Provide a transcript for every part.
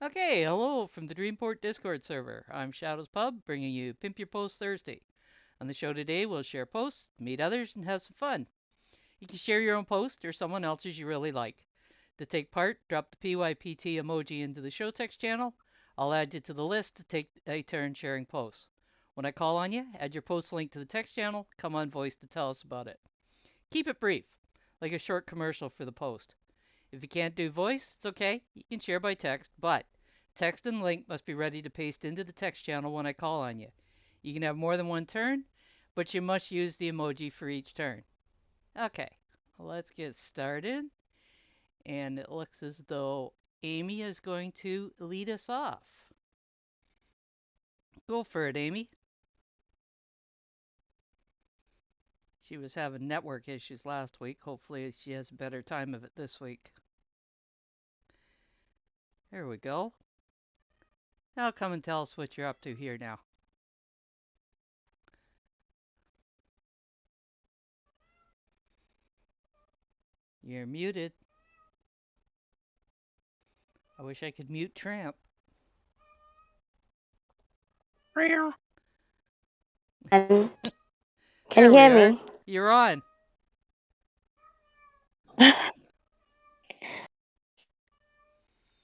Okay, hello from the Dreamport Discord server. I'm Shadow's Pub, bringing you Pimp Your Post Thursday. On the show today, we'll share posts, meet others, and have some fun. You can share your own post or someone else's you really like. To take part, drop the PYPT emoji into the show text channel. I'll add you to the list to take a turn sharing posts. When I call on you, add your post link to the text channel, come on voice to tell us about it. Keep it brief, like a short commercial for the post. If you can't do voice, it's okay. You can share by text, but text and link must be ready to paste into the text channel when I call on you. You can have more than one turn, but you must use the emoji for each turn. Okay, let's get started. And it looks as though Amy is going to lead us off. Go for it, Amy. She was having network issues last week. Hopefully, she has a better time of it this week. There we go. Now come and tell us what you're up to here now. You're muted. I wish I could mute Tramp. And can you There we hear are. me? You're on.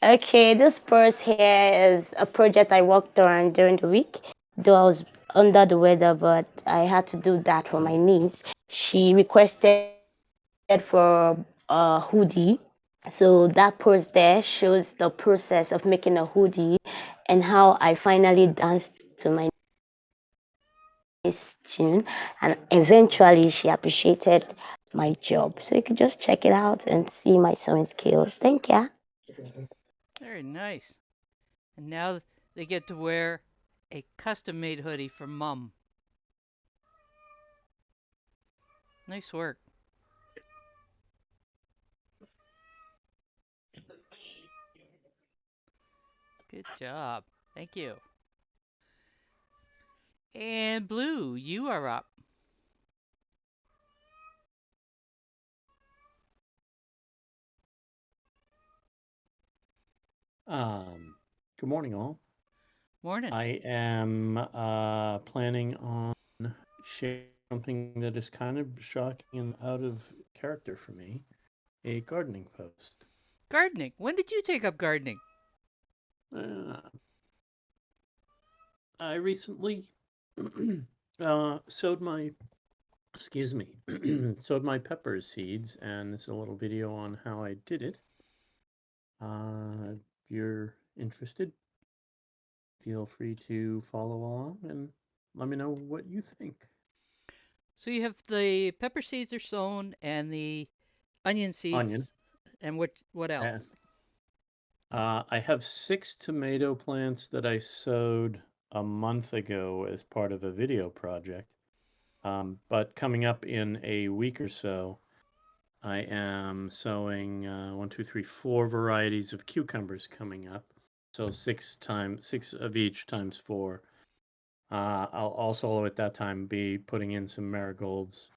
Okay, this first here is a project I worked on during the week. Though I was under the weather, but I had to do that for my niece. She requested for a hoodie. So that post there shows the process of making a hoodie and how I finally danced to my niece's tune. And eventually she appreciated my job. So you can just check it out and see my sewing skills. Thank you. Very nice. And now they get to wear a custom made hoodie from Mum. Nice work. Good job. Thank you. And Blue, you are up. Good morning, all. Morning. I am planning on sharing something that is kind of shocking and out of character for me, a gardening post. Gardening. When did you take up gardening? Uh, I recently sowed my, excuse me, sowed my pepper seeds, and this is a little video on how I did it. If you're interested, feel free to follow along and let me know what you think. So you have the pepper seeds are sown and the onion Onion. seeds and what And else? I have 6 tomato plants that I sowed a month ago as part of a video project. But coming up in a week or so, I am sowing one, two, three, 4 varieties of cucumbers coming up. So 6 of each times 4. I'll also at that time be putting in some marigolds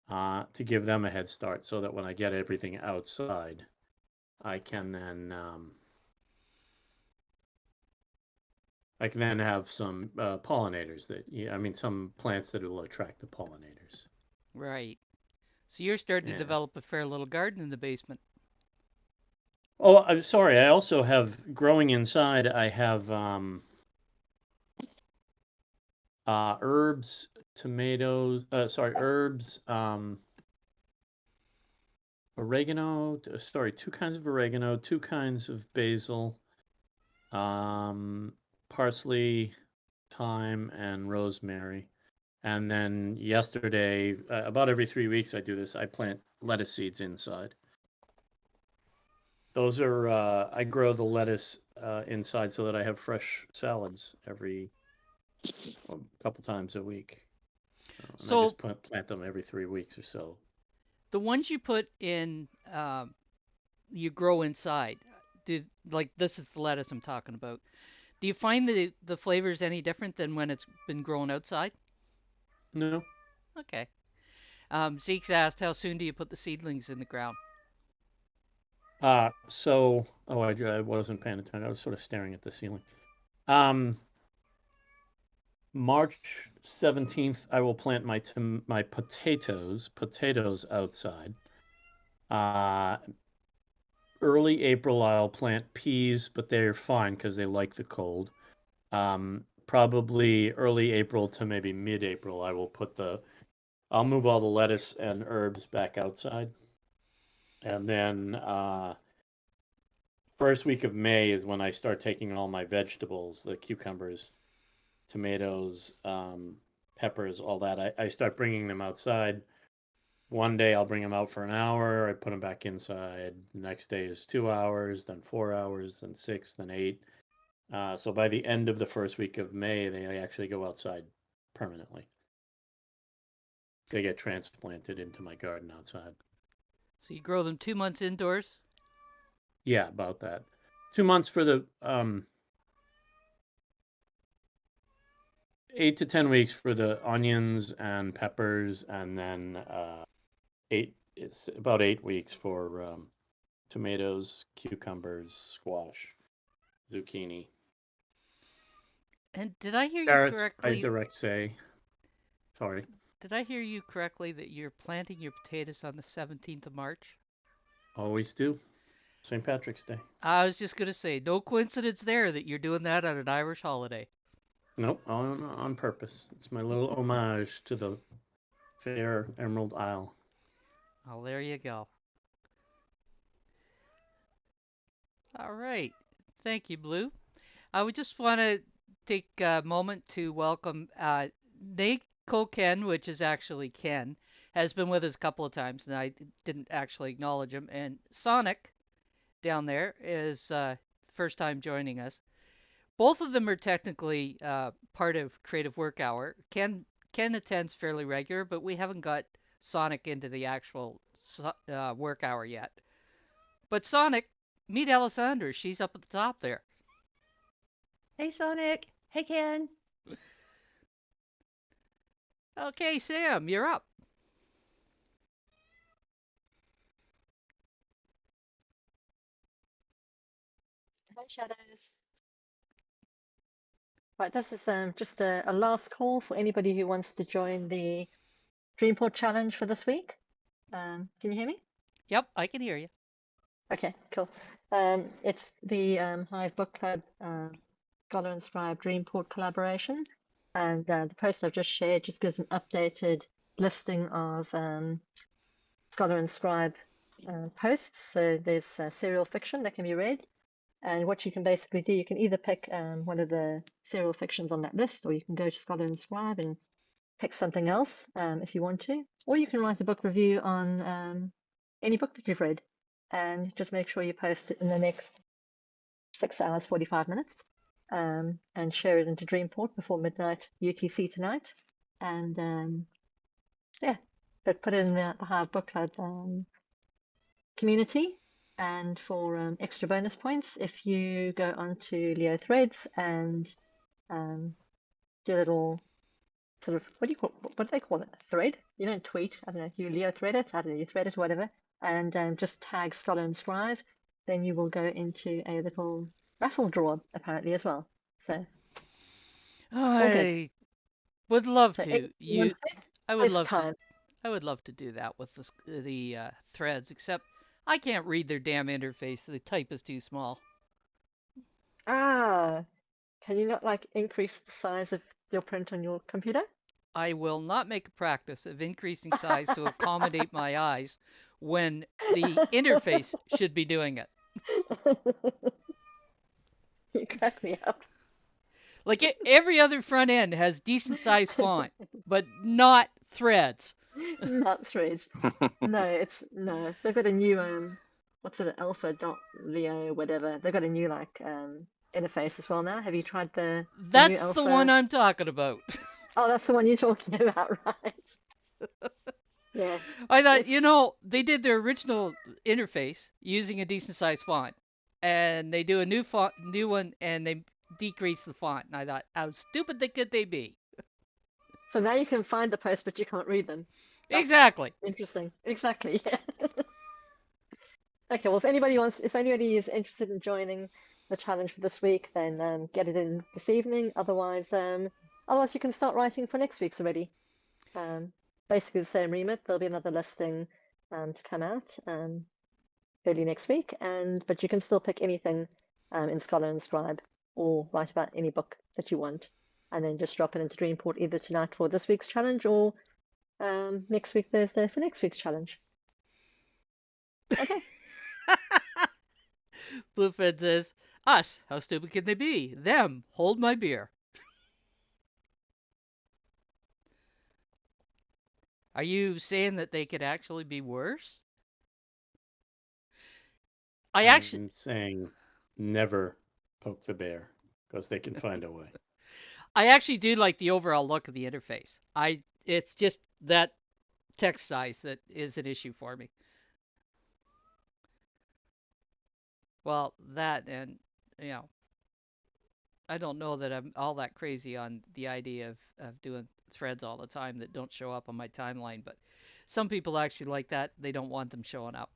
to give them a head start so that when I get everything outside, I can then have some pollinators that, yeah, I mean, some plants that will attract the pollinators. Right. So you're starting to Yeah. develop a fair little garden in the basement. Oh, I'm sorry. I also have growing inside. I have herbs, tomatoes. Sorry, herbs. Oregano. Sorry, 2 kinds of oregano, 2 kinds of basil, um, parsley, thyme, and rosemary. And then yesterday, about every 3 weeks, I do this. I plant lettuce seeds inside. Those are I grow the lettuce inside so that I have fresh salads every couple times a week, and I So just plant them every 3 weeks or so. the ones you put in, you grow inside. Do like this is the lettuce I'm talking about. Do you find the flavors any different than when it's been grown outside? No, Okay. Zeke's asked, how soon do you put the seedlings in the ground? I wasn't paying attention. I was sort of staring at the ceiling. Um, March 17th, I will plant my potatoes outside. Uh, Early April, I'll plant peas, but they're fine because they like the cold. Probably early April to maybe mid-April, I'll move all the lettuce and herbs back outside. And then first week of May is when I start taking all my vegetables, the cucumbers, tomatoes, peppers, all that. I start bringing them outside. One day I'll bring them out for an hour. I put them back inside. The next day is 2 hours, then 4 hours, then six, then eight. So by the end of the first week of May, they actually go outside permanently. They get transplanted into my garden outside. So you grow them 2 months indoors? Yeah, about that. 2 months for the 8 to 10 weeks for the onions and peppers, and then it's about 8 weeks for tomatoes, cucumbers, squash, zucchini, And did I hear you carrots. I correctly? direct say, sorry. Did I hear you correctly that you're planting your potatoes on the 17th of March? Always do. St. Patrick's Day. I was just going to say, no coincidence there that you're doing that on an Irish holiday. Nope, on purpose. It's my little homage to the fair Emerald Isle. Oh, there you go. All right. Thank you, Blue. I would just want to take a moment to welcome Nate Ken, which is actually Ken, has been with us a couple of times, and I didn't actually acknowledge him. And Sonic down there is first time joining us. Both of them are technically part of Creative Work Hour. Ken attends fairly regular, but we haven't got Sonic into the actual work hour yet. But Sonic, meet Alessandra. She's up at the top there. Hey, Sonic. Hey, Ken. Okay, Sam, you're up. Hi, Shadows. Right, this is just a last call for anybody who wants to join the Dreamport Challenge for this week. Can you hear me? Yep, I can hear you. Okay, cool. It's the Hive Book Club Scholar and Scribe Dreamport collaboration, and the post I've just shared just gives an updated listing of Scholar and Scribe posts. So there's serial fiction that can be read. And what you can basically do, you can either pick one of the serial fictions on that list, or you can go to Scholar and Scribe and pick something else if you want to. Or you can write a book review on any book that you've read, and just make sure you post it in the next 6 hours, 45 minutes, and share it into Dreamport before midnight UTC tonight. And yeah, but put it in the Hive Book Club community. And for extra bonus points, if you go onto Leo Threads and do a little sort of, what do they call it? Thread? You don't tweet. I don't know. You Leo thread it. I don't know. You thread it, whatever. And just tag Scholar and Scribe. Then you will go into a little raffle draw apparently as well. So all good. I would love So to. everyone's I would this love to. time. I would love to do that with the threads, except I can't read their damn interface. The type is too small. Ah, can you not like increase the size of your print on your computer? I will not make a practice of increasing size to accommodate my eyes when the interface should be doing it. You crack me up. Like every other front end has decent sized font, but not threads. Not threads. No. They've got a new what's it, Alpha dot Leo, whatever. They've got a new like interface as well now. Have you tried the new That's the one Alpha? I'm talking about. Oh, that's the one you're talking about, right? Yeah. I thought, It's they did their original interface using a decent sized font, and they do a new one, and they decrease the font. And I thought, how stupid could they be? so now you can find the posts, but you can't read them. That's Exactly. interesting. Exactly, yeah. Okay, well, if anybody is interested in joining the challenge for this week, then get it in this evening. Otherwise you can start writing for next week's already. Basically the same remit. There'll be another listing to come out early next week, but you can still pick anything in Scholar and Scribe or write about any book that you want, and then just drop it into Dreamport either tonight for this week's challenge or next week Thursday for next week's challenge. Okay. Bluefin says, us, how stupid can they be? Them, hold my beer. Are you saying that they could actually be worse? I actually, I'm saying never poke the bear because they can find a way. I actually do like the overall look of the interface. It's just that text size that is an issue for me. Well, that and you know, I don't know that I'm all that crazy on the idea of doing threads all the time that don't show up on my timeline, but some people actually like that. They don't want them showing up.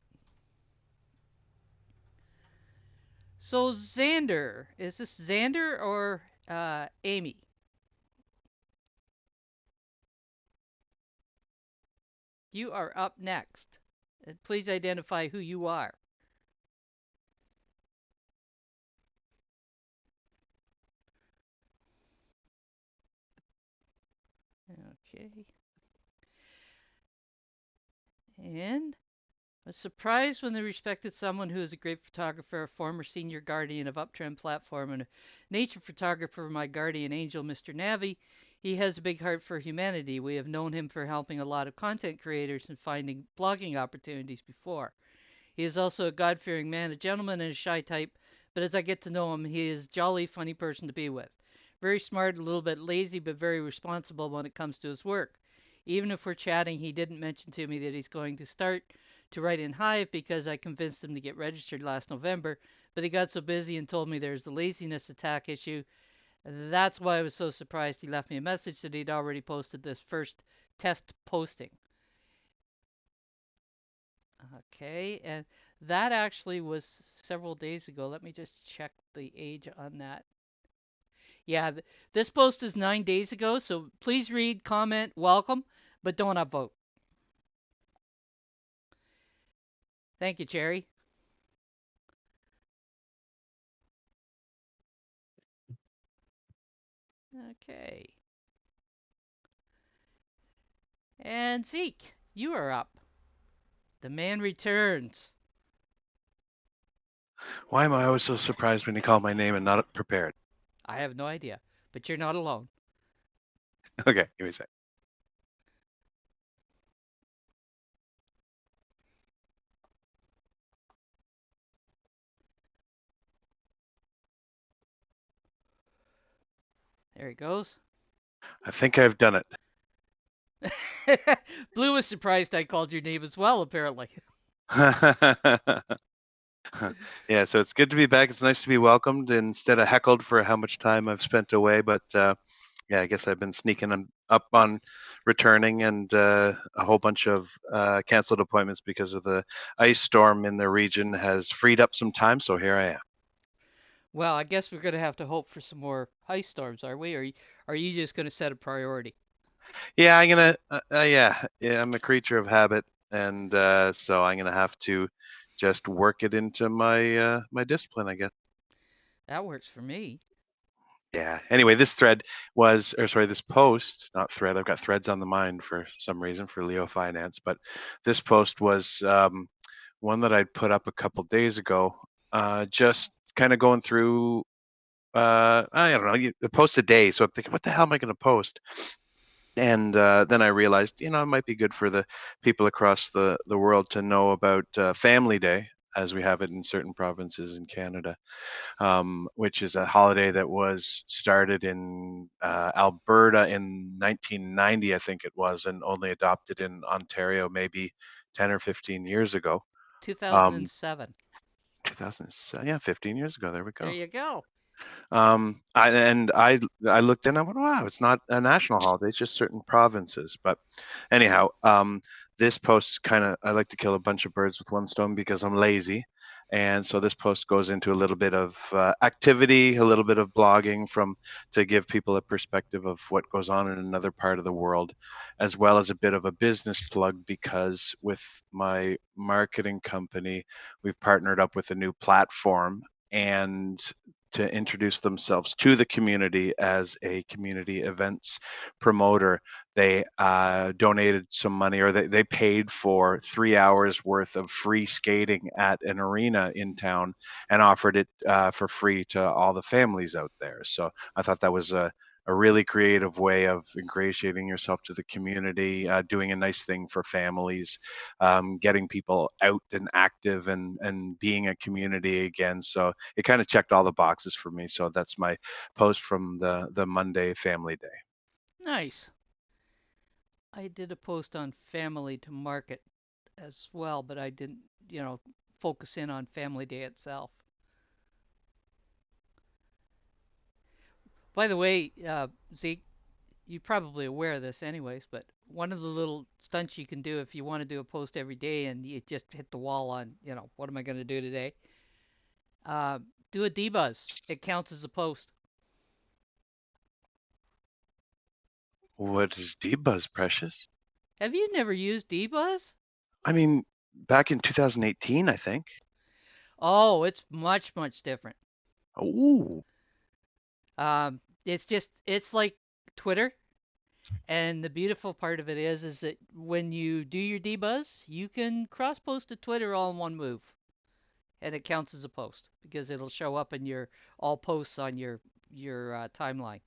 So Xander, is this Xander or Amy? You are up next. Please identify who you are. Okay. And was surprised when they respected someone who is a great photographer, a former senior guardian of Uptrend platform, and a nature photographer, my guardian angel, Mr. Navi. He has a big heart for humanity. We have known him for helping a lot of content creators and finding blogging opportunities before. He is also a God-fearing man, a gentleman, and a shy type, but as I get to know him, he is a jolly, funny person to be with. Very smart, a little bit lazy, but very responsible when it comes to his work. Even if we're chatting, he didn't mention to me that he's going to start to write in Hive because I convinced him to get registered last November, but he got so busy and told me there's the laziness attack issue. That's why I was so surprised he left me a message that he'd already posted this first test posting. Okay, and that actually was several days ago. Let me just check the age on that. Yeah, this post is 9 days ago, so please read, comment, welcome, but don't upvote. Thank you, Cherry. Okay. And Zeke, you are up. The man returns. Why am I always so surprised when you call my name and not prepared? I have no idea, but you're not alone. Okay, give me a sec. There he goes. I think I've done it. Blue was surprised I called your name as well, apparently. Yeah, so it's good to be back. It's nice to be welcomed instead of heckled for how much time I've spent away. But yeah, I guess I've been sneaking up on returning and a whole bunch of canceled appointments because of the ice storm in the region has freed up some time. So here I am. Well, I guess we're going to have to hope for some more ice storms, are we? Or are you just going to set a priority? Yeah, I'm gonna. Yeah, I'm a creature of habit, and so I'm gonna have to just work it into my discipline, I guess. That works for me. Yeah. Anyway, this thread was, or sorry, this post, not thread. I've got threads on the mind for some reason for Leo Finance, but this post was one that I'd put up a couple days ago. Just kind of going through. I don't know. You post a day, so I'm thinking, what the hell am I going to post? And then I realized, it might be good for the people across the world to know about Family Day, as we have it in certain provinces in Canada, which is a holiday that was started in Alberta in 1990, I think it was, and only adopted in Ontario maybe 10 or 15 years ago. 2007. 2000, yeah, 15 years ago. There we There go. you go. I looked in. I went, wow, it's not a national holiday. It's just certain provinces. But anyhow, this post kind of, I like to kill a bunch of birds with one stone because I'm lazy. And so this post goes into a little bit of activity, a little bit of blogging to give people a perspective of what goes on in another part of the world, as well as a bit of a business plug because with my marketing company, we've partnered up with a new platform and to introduce themselves to the community as a community events promoter. They donated some money, or they paid for 3 hours worth of free skating at an arena in town and offered it for free to all the families out there. So I thought that was a really creative way of ingratiating yourself to the community, doing a nice thing for families, getting people out and active and being a community again. So it kind of checked all the boxes for me. So that's my post from the Monday Family Day. Nice. I did a post on family to market as well, but I didn't, focus in on Family Day itself. By the way, Zeke, you're probably aware of this anyways, but one of the little stunts you can do if you want to do a post every day and you just hit the wall on, what am I going to do today? Uh, do a debuzz. It counts as a post. What is debuzz, Precious? Have you never used debuzz? I mean, back in 2018, I think. Oh, it's much, much different. Oh, It's like Twitter. And the beautiful part of it is that when you do your debuzz, you can cross post to Twitter all in one move, and it counts as a post because it'll show up in your all posts on your timeline.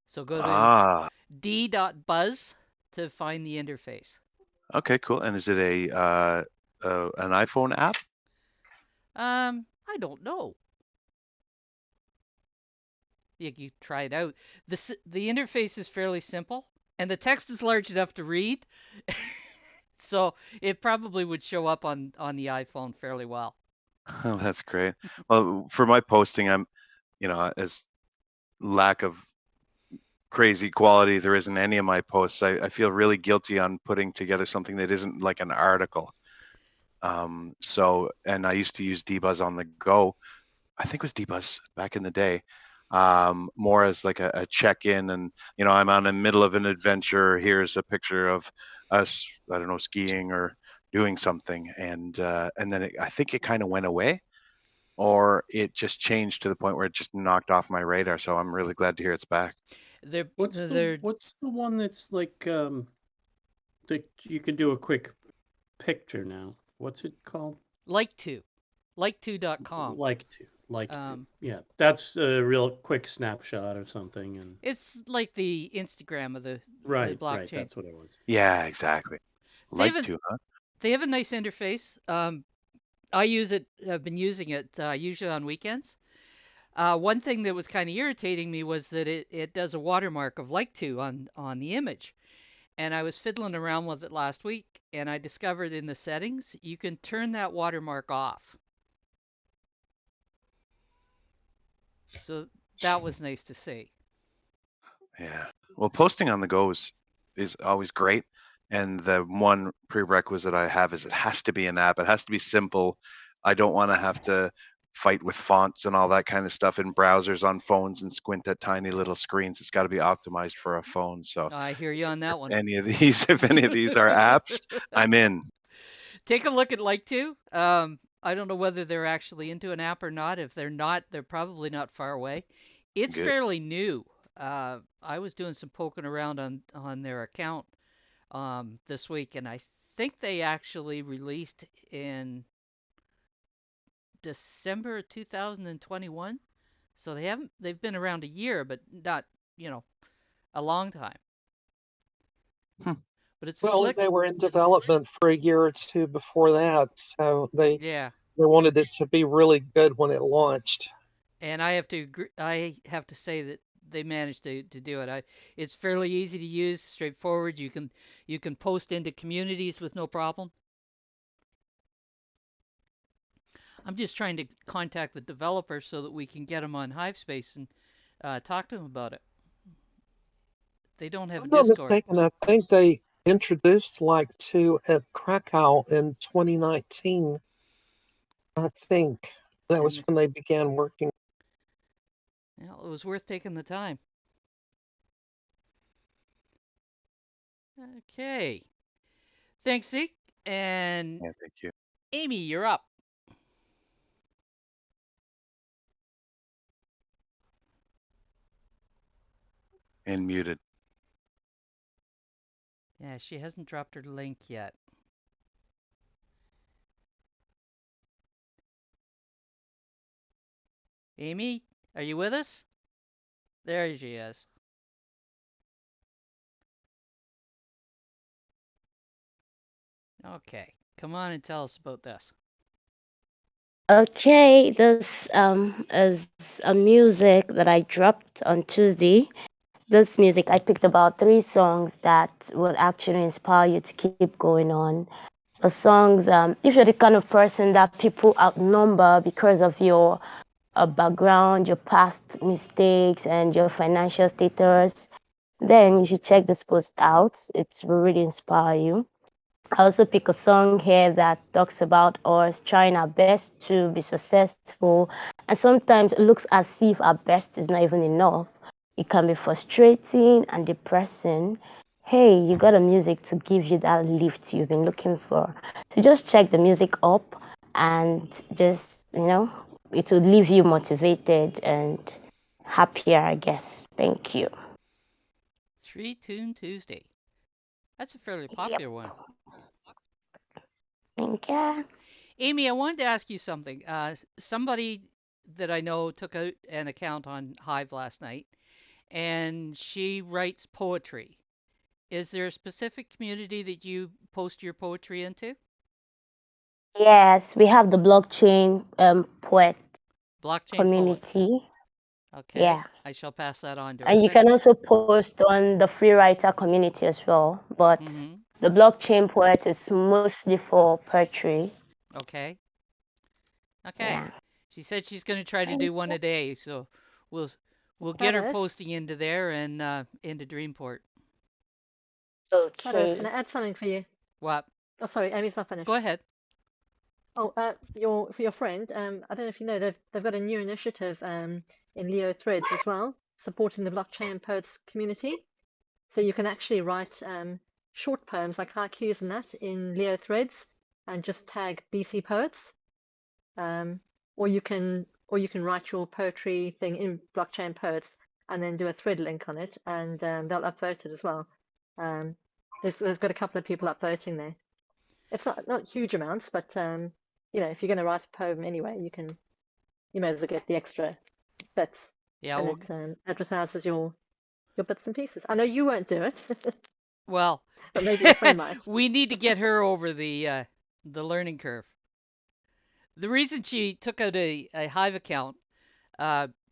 So go to ah, d.buzz to find the interface. okay, cool. And is it an iPhone app? I don't know. You try it out. The interface is fairly simple, and the text is large enough to read, so it probably would show up on the iPhone fairly well. Oh, that's great. Well, for my posting, as lack of crazy quality there is in any of my posts, I feel really guilty on putting together something that isn't like an article. And I used to use Dbuzz on the go. I think it was Dbuzz back in the day, more as like a check-in. And I'm on the middle of an adventure. Here's a picture of us, I don't know, skiing or doing something, and then I think it kind of went away, or it just changed to the point where it just knocked off my radar. So I'm really glad to hear it's back. They're What's the they're what's the one that's like that you can do a quick picture now? What's it called? like to like2.com. Like to. Um, Yeah, that's a real quick snapshot of something, and it's like the Instagram of the right, blockchain. that's what it was. Yeah, exactly. They Like have a to, huh? they have a nice interface. I use it. I've been using it usually on weekends. One thing that was kind of irritating me was that it does a watermark of like to on the image. And I was fiddling around with it last week, and I discovered in the settings you can turn that watermark off. So that was nice to see. Yeah. Well, posting on the go is always great. And the one prerequisite I have is it has to be an app. It has to be simple. I don't want to have to fight with fonts and all that kind of stuff in browsers on phones and squint at tiny little screens. It's got to be optimized for a phone. So I hear you on that one. if any of these are apps, I'm in. Take a look at Like2. I don't know whether they're actually into an app or not. If they're not, they're probably not far away. It's Good. fairly new. I was doing some poking around on their account this week, and I think they actually released in December 2021. So they've been around a year, but not, you know, a long time. Hmm. But it's Well, and slick. they were in development for a year or two before that, so Yeah. they wanted it to be really good when it launched. And I have to say that they managed to do it. It's fairly easy to use, straightforward. You can post into communities with no problem. I'm just trying to contact the developer so that we can get them on HiveSpace and talk to them about it. They don't If have a I'm not Discord. mistaken, I think they introduced like to at Krakow in 2019. I think that was when they began working. Well, it was worth taking the time. Okay. Thanks, Zeke. And Yeah, thank you. Amy, you're up. And muted. Yeah, she hasn't dropped her link yet. Amy, are you with us? There she is. Okay, come on and tell us about this. Okay, this is a music that I dropped on Tuesday. This music, I picked about 3 songs that will actually inspire you to keep going on. The songs, if you're the kind of person that people outnumber because of your background, your past mistakes, and your financial status, then you should check this post out. It will really inspire you. I also pick a song here that talks about us trying our best to be successful, and sometimes it looks as if our best is not even enough. It can be frustrating and depressing. Hey, you got a music to give you that lift you've been looking for. So just check the music up and just, it will leave you motivated and happier, I guess. Thank you. 3-Tune Tuesday. That's a fairly Yep. popular one. Thank you. Amy, I wanted to ask you something. Somebody that I know took out an account on Hive last night, and she writes poetry. Is there a specific community that you post your poetry into? Yes, we have the blockchain poet Blockchain poets. community. Okay, Yeah. I shall pass that on to her. And you can also post on the free writer community as well. But Mm-hmm. the blockchain poet is mostly for poetry. Okay. Okay. Yeah. She said she's going to try to do one a day, so we'll we'll get her Shadows. posting into there and into Dreamport. Shadows, can Okay. I add something for you? What? Oh, sorry, Amy's not finished. Go ahead. Oh, for your friend, I don't know if you know, they've got a new initiative in Leo Threads as well, supporting the blockchain poets community. So you can actually write short poems like haikus and that in Leo Threads, and just tag BC Poets. Or you can write your poetry thing in blockchain poets and then do a thread link on it, and they'll upvote it as well. There's got a couple of people upvoting there. It's not huge amounts, but if you're going to write a poem anyway, you may as well get the extra bits, Yeah, and it advertises your bits and pieces. I know you won't do it, well, but maybe your friend might. we need to get her over the learning curve. The reason she took out a Hive account,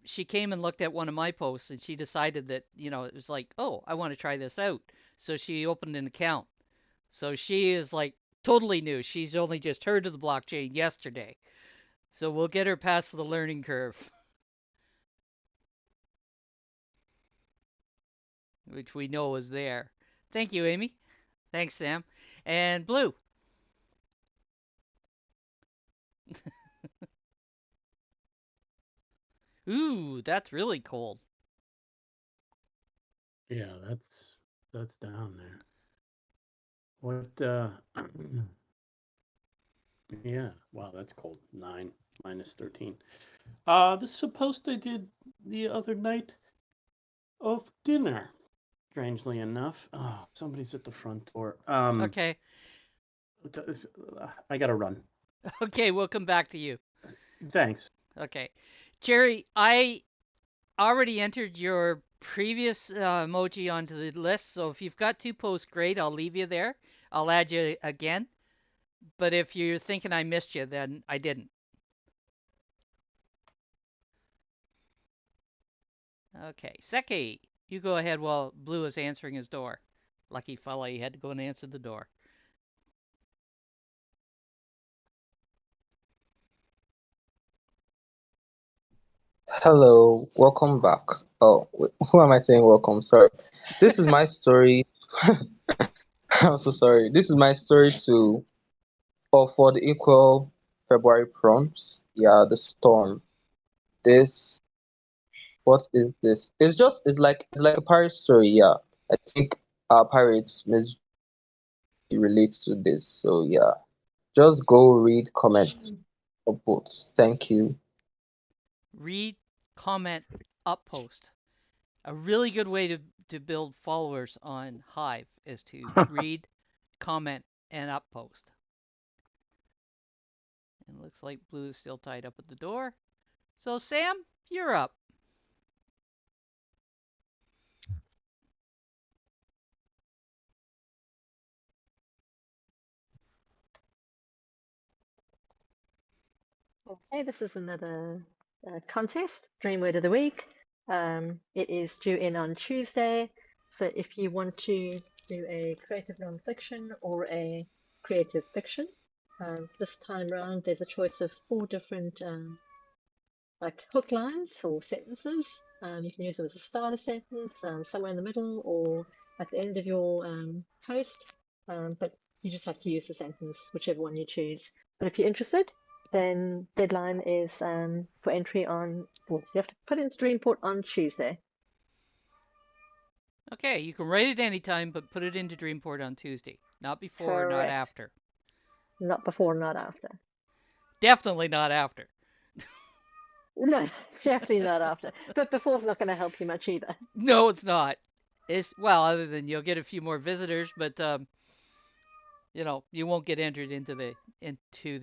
she came and looked at one of my posts and she decided that, it was like, oh, I want to try this out. So she opened an account. So she is like totally new. She's only just heard of the blockchain yesterday. So we'll get her past the learning curve, which we know is there. Thank you, Amy. Thanks, Sam. And Blue. Ooh, that's really cold. Yeah, that's down there. What yeah, wow, that's cold. 9 minus 13. This is a post I did the other night of dinner. Strangely enough. Oh, somebody's at the front door. Okay. I gotta run. Okay, we'll come back to you. Thanks. Okay. Jerry, I already entered your previous emoji onto the list, so if you've got 2 posts, great, I'll leave you there. I'll add you again. But if you're thinking I missed you, then I didn't. Okay. Seki, you go ahead while Blue is answering his door. Lucky fella, he had to go and answer the door. Hello, welcome back. Oh, who am I saying welcome? Sorry. This is my story. I'm so sorry. This is my story to, or for the equal February prompts. Yeah, the storm. This, what is this? It's like a pirate story. Yeah, I think our pirates must relate to this. So yeah, just go read, comment, or both. Thank you. Read, comment, uppost. A really good way to build followers on Hive is to read, comment, and uppost. And it looks like Blue is still tied up at the door. So Sam, you're up. Okay, this is another contest, Dream Word of the Week. It is due in on Tuesday, so if you want to do a creative nonfiction or a creative fiction, this time round there's a choice of 4 different like hook lines or sentences. You can use them as a starter sentence, somewhere in the middle, or at the end of your post. But you just have to use the sentence, whichever one you choose. But if you're interested, then deadline is for entry on. Well, you have to put it into Dreamport on Tuesday. Okay, you can write it anytime, but put it into Dreamport on Tuesday. Not before, not Correct. after. Not before, not after. Definitely not after. No, definitely not after. But before's not going to help you much either. No, it's not. It's well, other than you'll get a few more visitors, but you won't get entered into the Into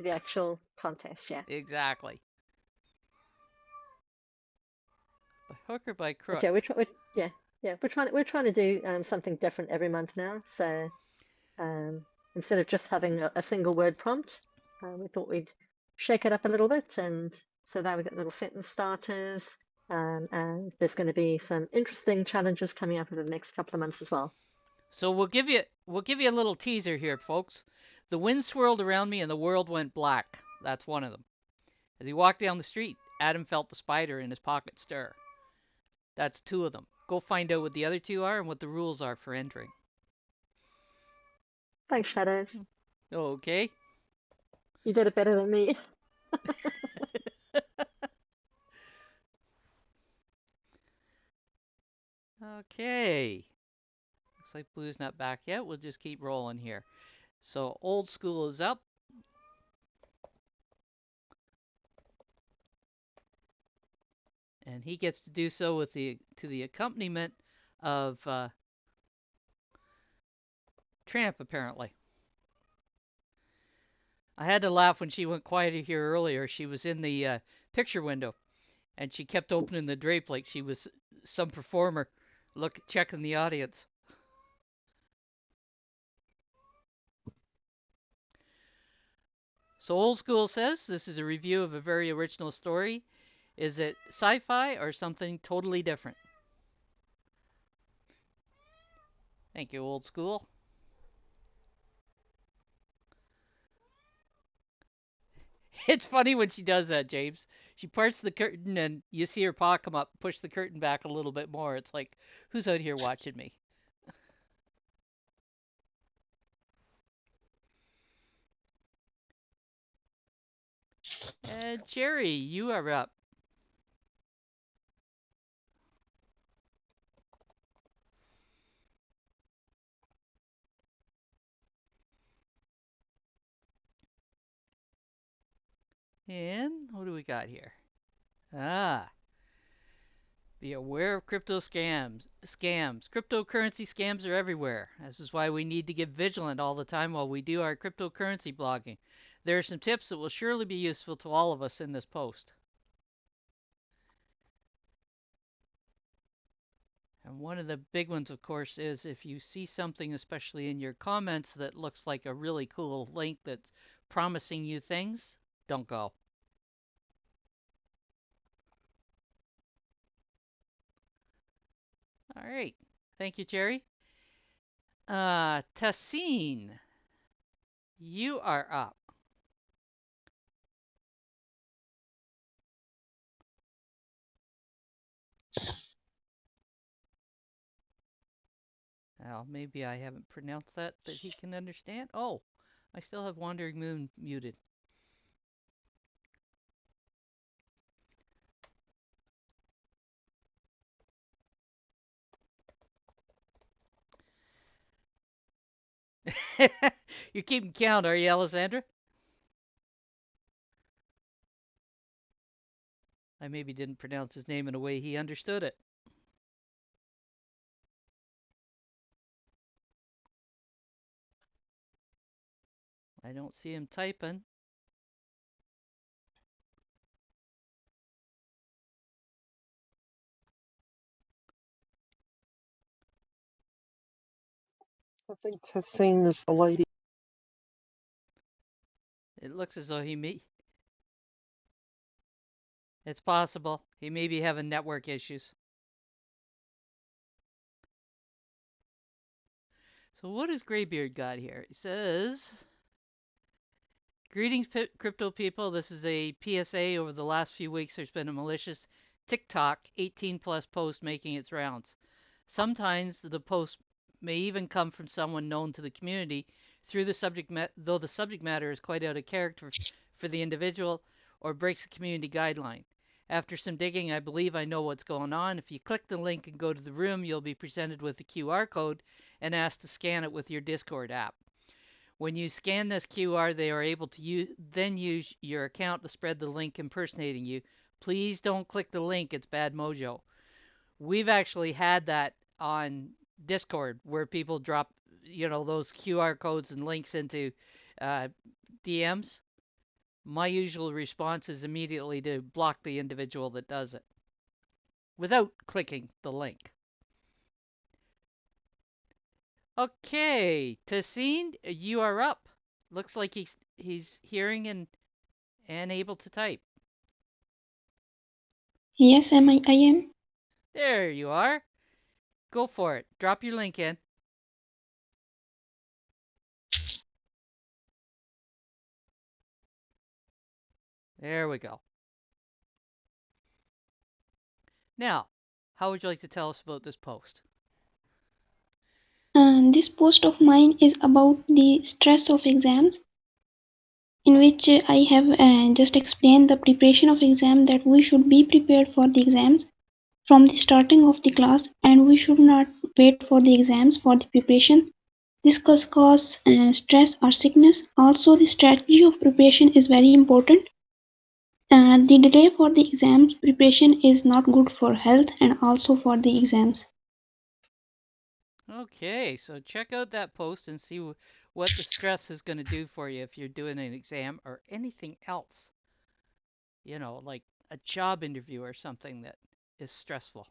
the actual contest, yeah. exactly. By hook or by crook. Okay, we're trying to do something different every month now. So instead of just having a single word prompt, we thought we'd shake it up a little bit, and so now we've got little sentence starters, and there's going to be some interesting challenges coming up over the next couple of months as well. So we'll give you a little teaser here, folks. The wind swirled around me and the world went black. That's one of them. As he walked down the street, Adam felt the spider in his pocket stir. That's 2 of them. Go find out what the other 2 are and what the rules are for entering. Thanks, Shadows. Okay. You did it better than me. Okay. Looks like Blue's not back yet. We'll just keep rolling here. So Old School is up. And he gets to do so with the accompaniment of Tramp, apparently. I had to laugh when she went quieter here earlier. She was in the picture window, and she kept opening the drape like she was some performer, checking the audience. So Old School says this is a review of a very original story. Is it sci-fi or something totally different? Thank you, Old School. It's funny when she does that, James. She parts the curtain and you see her paw come up, push the curtain back a little bit more. It's like, who's out here watching me? And Jerry, you are up. And what do we got here? Ah, be aware of crypto scams. Cryptocurrency scams are everywhere. This is why we need to get vigilant all the time while we do our cryptocurrency blogging. There are some tips that will surely be useful to all of us in this post. And one of the big ones, of course, is if you see something, especially in your comments, that looks like a really cool link that's promising you things, don't go. All right. Thank you, Jerry. Tassine, you are up. Well, maybe I haven't pronounced that he can understand. Oh, I still have Wandering Moon muted. You're keeping count, are you, Alessandra? I maybe didn't pronounce his name in a way he understood it. I don't see him typing. I think Tessine is the lady. It looks as though he may. It's possible. He may be having network issues. So what has Graybeard got here? He says, greetings, crypto people. This is a PSA. Over the last few weeks, there's been a malicious TikTok 18 plus post making its rounds. Sometimes the post may even come from someone known to the community through the though the subject matter is quite out of character for the individual or breaks a community guideline. After some digging, I believe I know what's going on. If you click the link and go to the room, you'll be presented with a QR code and asked to scan it with your Discord app. When you scan this QR, they are able to then use your account to spread the link impersonating you. Please don't click the link, it's bad mojo. We've actually had that on Discord where people drop, those QR codes and links into DMs. My usual response is immediately to block the individual that does it without clicking the link. Okay, Tassine, you are up. Looks like he's hearing and able to type. Yes, I am. There you are. Go for it. Drop your link in. There we go. Now, how would you like to tell us about this post? This post of mine is about the stress of exams, in which I have just explained the preparation of exam, that we should be prepared for the exams from the starting of the class, and we should not wait for the exams for the preparation. This cause stress or sickness. Also, the strategy of preparation is very important. The delay for the exams preparation is not good for health and also for the exams. Okay, so check out that post and see what the stress is going to do for you if you're doing an exam or anything else. Like a job interview or something that is stressful.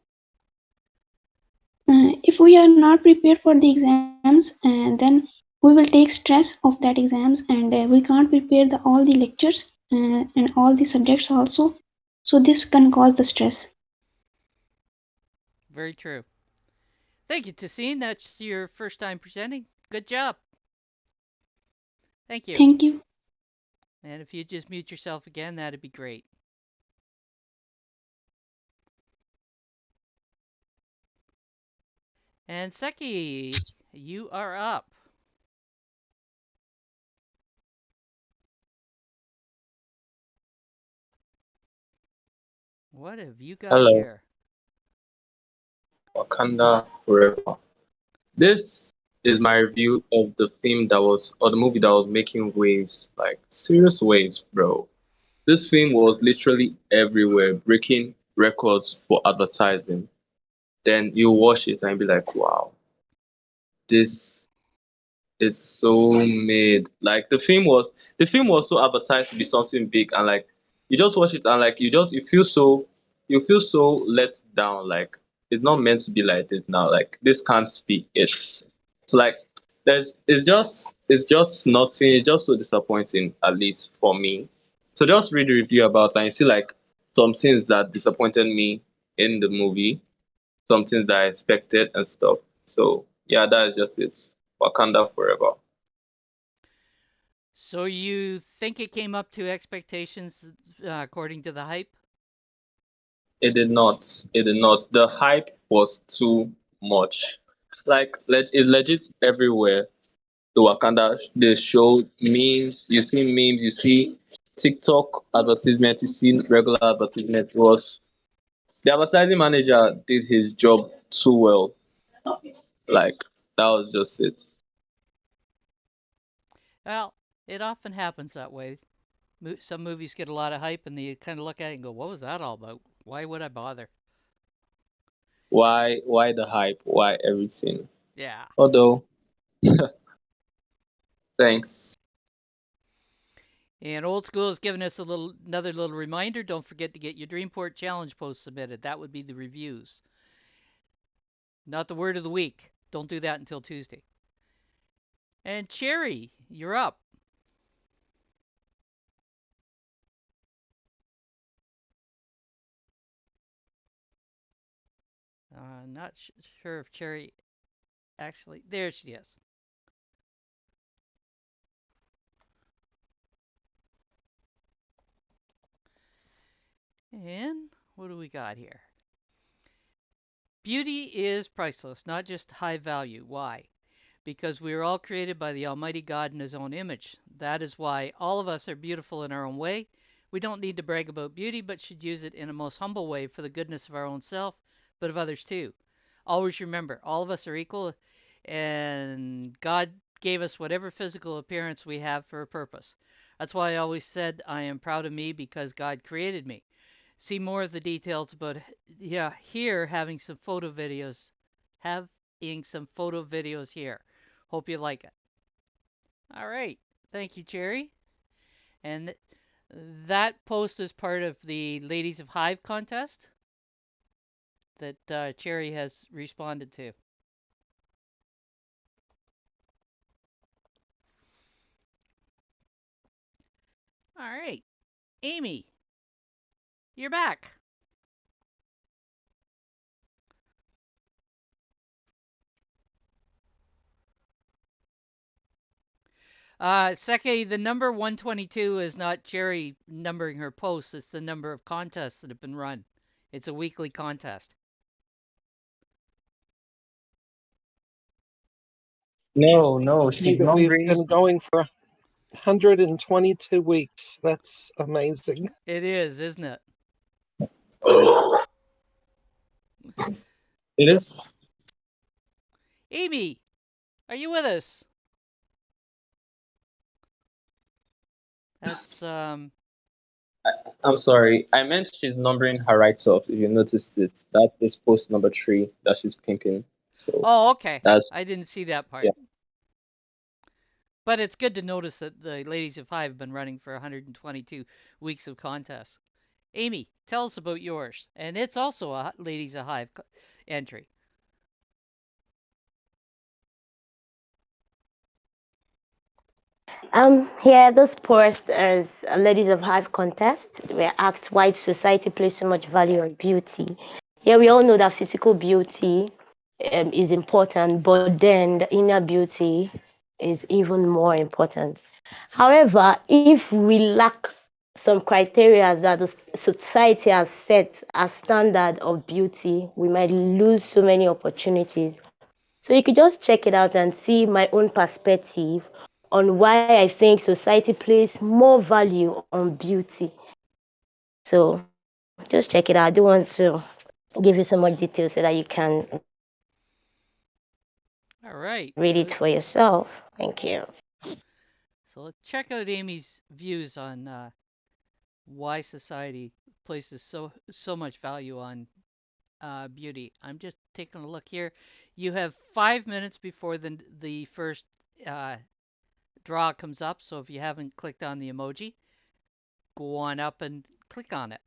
If we are not prepared for the exams, then we will take stress of that exams, and we can't prepare all the lectures and all the subjects also. So this can cause the stress. Very true. Thank you, Tassine. That's your first time presenting. Good job. Thank you. Thank you. And if you just mute yourself again, that'd be great. And Seki, you are up. What have you got Hello, here? Wakanda Forever. This is my review of the film or the movie that was making waves, like serious waves, bro. This film was literally everywhere, breaking records for advertising. Then you watch it and be like, wow, this is so made. Like the film was so advertised to be something big, and like you just watch it and like you feel so let down. Like it's not meant to be like this now. Like this can't be it. So like it's just nothing. It's just so disappointing, at least for me. So just read the review about that and see like some things that disappointed me in the movie, some things that I expected and stuff. So yeah, that's just it. Wakanda forever. So you think it came up to expectations according to the hype? It did not. It did not. The hype was too much. Like it's legit everywhere. The Wakanda, they show memes. You see memes. You see TikTok advertisement. You see regular advertisement. It was the advertising manager did his job too well. Like that was just it. Well, it often happens that way. Some movies get a lot of hype, and you kind of look at it and go, "What was that all about? Why would I bother?" Why the hype? Why everything? Yeah. Although, thanks. And Old School has given us another little reminder. Don't forget to get your Dreamport Challenge post submitted. That would be the reviews, not the word of the week. Don't do that until Tuesday. And Cherry, you're up. Not sure if Cherry actually. There she is. And what do we got here? Beauty is priceless, not just high value. Why? Because we are all created by the Almighty God in His own image. That is why all of us are beautiful in our own way. We don't need to brag about beauty, but should use it in a most humble way for the goodness of our own self, but of others too. Always remember, all of us are equal, and God gave us whatever physical appearance we have for a purpose. That's why I always said I am proud of me because God created me. See more of the details about here having some photo videos here. Hope you like it. All right. Thank you, Cherry. And that post is part of the Ladies of Hive contest that Cherry has responded to. All right. Amy, you're back. Seke, the number 122 is not Cherry numbering her posts. It's the number of contests that have been run. It's a weekly contest. No, See she's that we've numbering. been going for 122 weeks. That's amazing. It is, isn't it? It is. Amy, are you with us? That's I'm sorry. I meant she's numbering her right off. If you noticed it, that is post number 3 that she's pinking. So Oh, okay. that's I didn't see that yeah. part. But it's good to notice that the Ladies of Five have been running for 122 weeks of contests. Amy, tell us about yours. And it's also a Ladies of Hive entry. Here, this post is a Ladies of Hive contest. We're asked why society places so much value on beauty. Here, we all know that physical beauty is important, but then the inner beauty is even more important. However, if we lack some criteria that the society has set as standard of beauty, we might lose so many opportunities. So you could just check it out and see my own perspective on why I think society places more value on beauty. So just check it out. I do want to give you some more details so that you can All right. read it for yourself. Thank you. So let's check out Amy's views on why society places so much value on beauty. I'm just taking a look here. You have 5 minutes before the first uh, draw comes up. So if you haven't clicked on the emoji, go on up and click on it.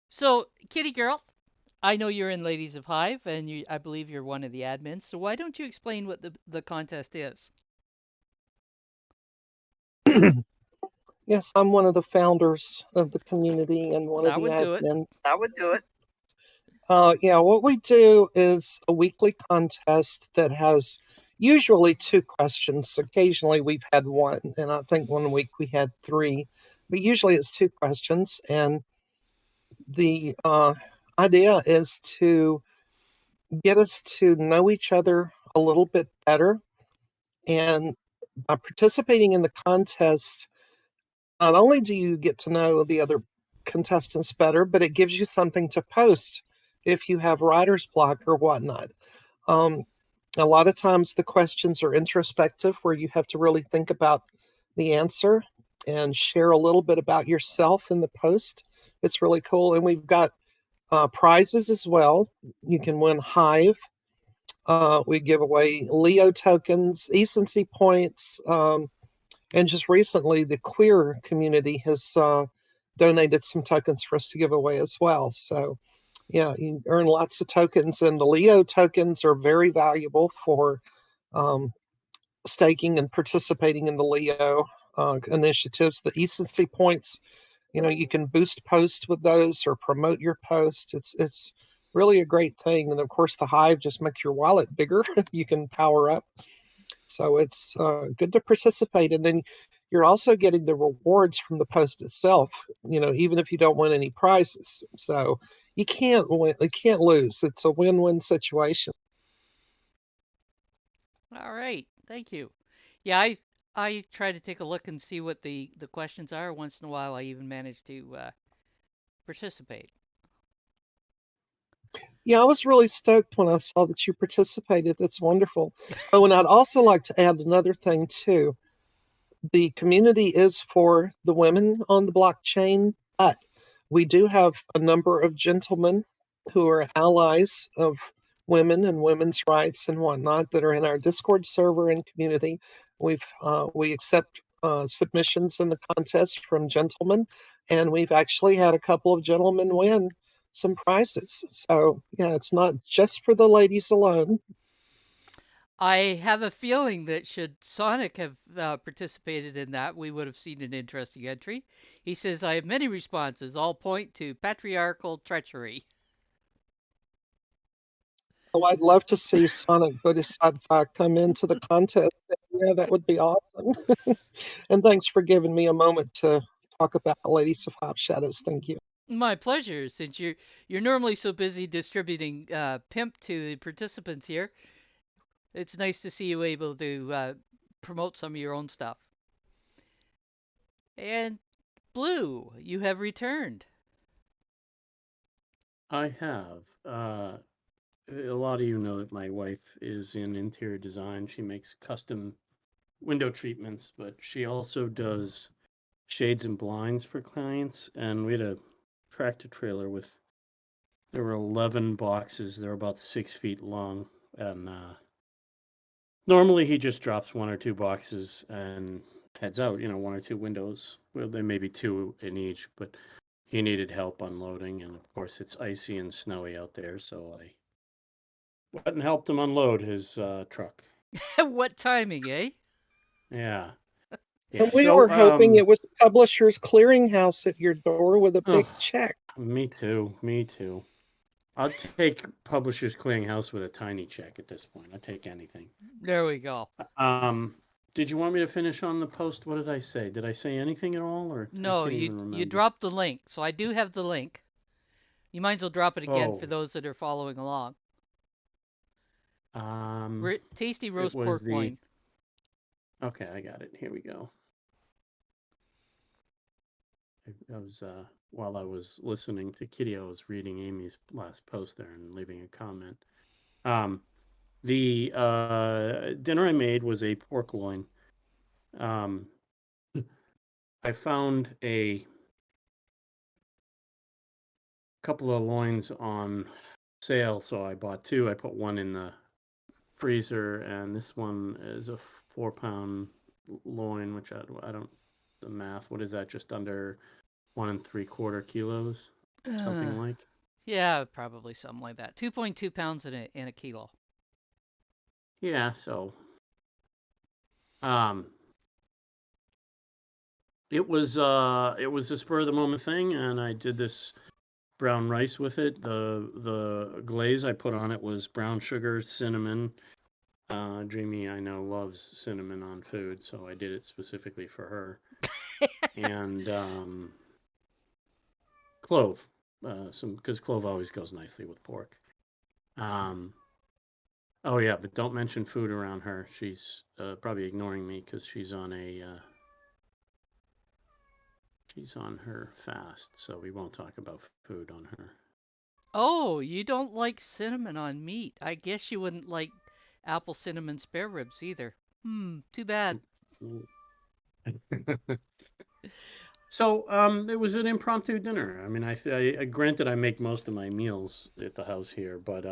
So, Kitty Girl, I know you're in Ladies of Hive, and I believe you're one of the admins. So why don't you explain what the contest is? Yes, I'm one of the founders of the community and one of That the would do it. admins. Yeah, what we do is a weekly contest that has usually 2 questions. Occasionally we've had one, and I think one week we had 3, but usually it's 2 questions. And the idea is to get us to know each other a little bit better. And by participating in the contest, not only do you get to know the other contestants better, but it gives you something to post if you have writer's block or whatnot. A lot of times the questions are introspective, where you have to really think about the answer and share a little bit about yourself in the post. It's really cool. And we've got prizes as well. You can win Hive. We give away Leo tokens, Essency points, and just recently the queer community has donated some tokens for us to give away as well. So yeah, you earn lots of tokens, and the Leo tokens are very valuable for staking and participating in the Leo initiatives. The Essency points, you can boost posts with those or promote your post. It's really a great thing. And of course, the Hive just makes your wallet bigger. You can power up. So it's good to participate. And then you're also getting the rewards from the post itself, even if you don't win any prizes. So you can't win, you can't lose. It's a win-win situation. All right, thank you. Yeah, I try to take a look and see what the questions are. Once in a while, I even manage to participate. Yeah, I was really stoked when I saw that you participated. It's wonderful. Oh, and I'd also like to add another thing too. The community is for the women on the blockchain, but we do have a number of gentlemen who are allies of women and women's rights and whatnot that are in our Discord server and community. We accept submissions in the contest from gentlemen, and we've actually had a couple of gentlemen win some prizes. So yeah, it's not just for the ladies alone. I have a feeling that should Sonic have participated in that, we would have seen an interesting entry. He says, I have many responses, all point to patriarchal treachery. Oh, I'd love to see Sonic Bodhisattva come into the contest. Yeah, that would be awesome. And thanks for giving me a moment to talk about Ladies of Hop Shadows. Thank you. My pleasure, since you're normally so busy distributing pimp to the participants here. It's nice to see you able to promote some of your own stuff. And Blue, you have returned. I have. A lot of you know that my wife is in interior design. She makes custom window treatments, but she also does shades and blinds for clients. And we had a tractor trailer there were 11 boxes. They're about 6 feet long. And normally he just drops 1 or 2 boxes and heads out, 1 or 2 windows. Well, there may be 2 in each, but he needed help unloading. And of course, it's icy and snowy out there. So I went and helped him unload his truck. What timing, eh? Yeah. And Yeah. we So, were hoping it was Publishers Clearinghouse at your door with a big check. Me too. Me too. I'll take Publishers Clearinghouse with a tiny check at this point. I'll take anything. There we go. Did you want me to finish on the post? What did I say? Did I say anything at all, or I No, can't even you remember? dropped the link, so I do have the link. You might as well drop it again for Oh. those that are following along. Tasty It roast was pork the. loin. Okay, I got it. Here we go. I was while I was listening to Kitty, I was reading Amy's last post there and leaving a comment. The dinner I made was a pork loin. I found a couple of loins on sale, so I bought 2. I put 1 in the freezer, and this one is a 4-pound loin, which I don't the math. What is that? Just under 1 3/4 kilos, something like. Yeah, probably something like that. 2.2 pounds in a kilo. Yeah, so it was a spur of the moment thing, and I did this brown rice with it. The glaze I put on it was brown sugar, cinnamon. Dreamy, I know, loves cinnamon on food, so I did it specifically for her. And clove. some because clove always goes nicely with pork. Oh yeah, but don't mention food around her. She's probably ignoring me because she's on her fast, so we won't talk about food on her. Oh, you don't like cinnamon on meat. I guess you wouldn't like apple cinnamon spare ribs either. Too bad. So it was an impromptu dinner. I mean, I granted I make most of my meals at the house here, but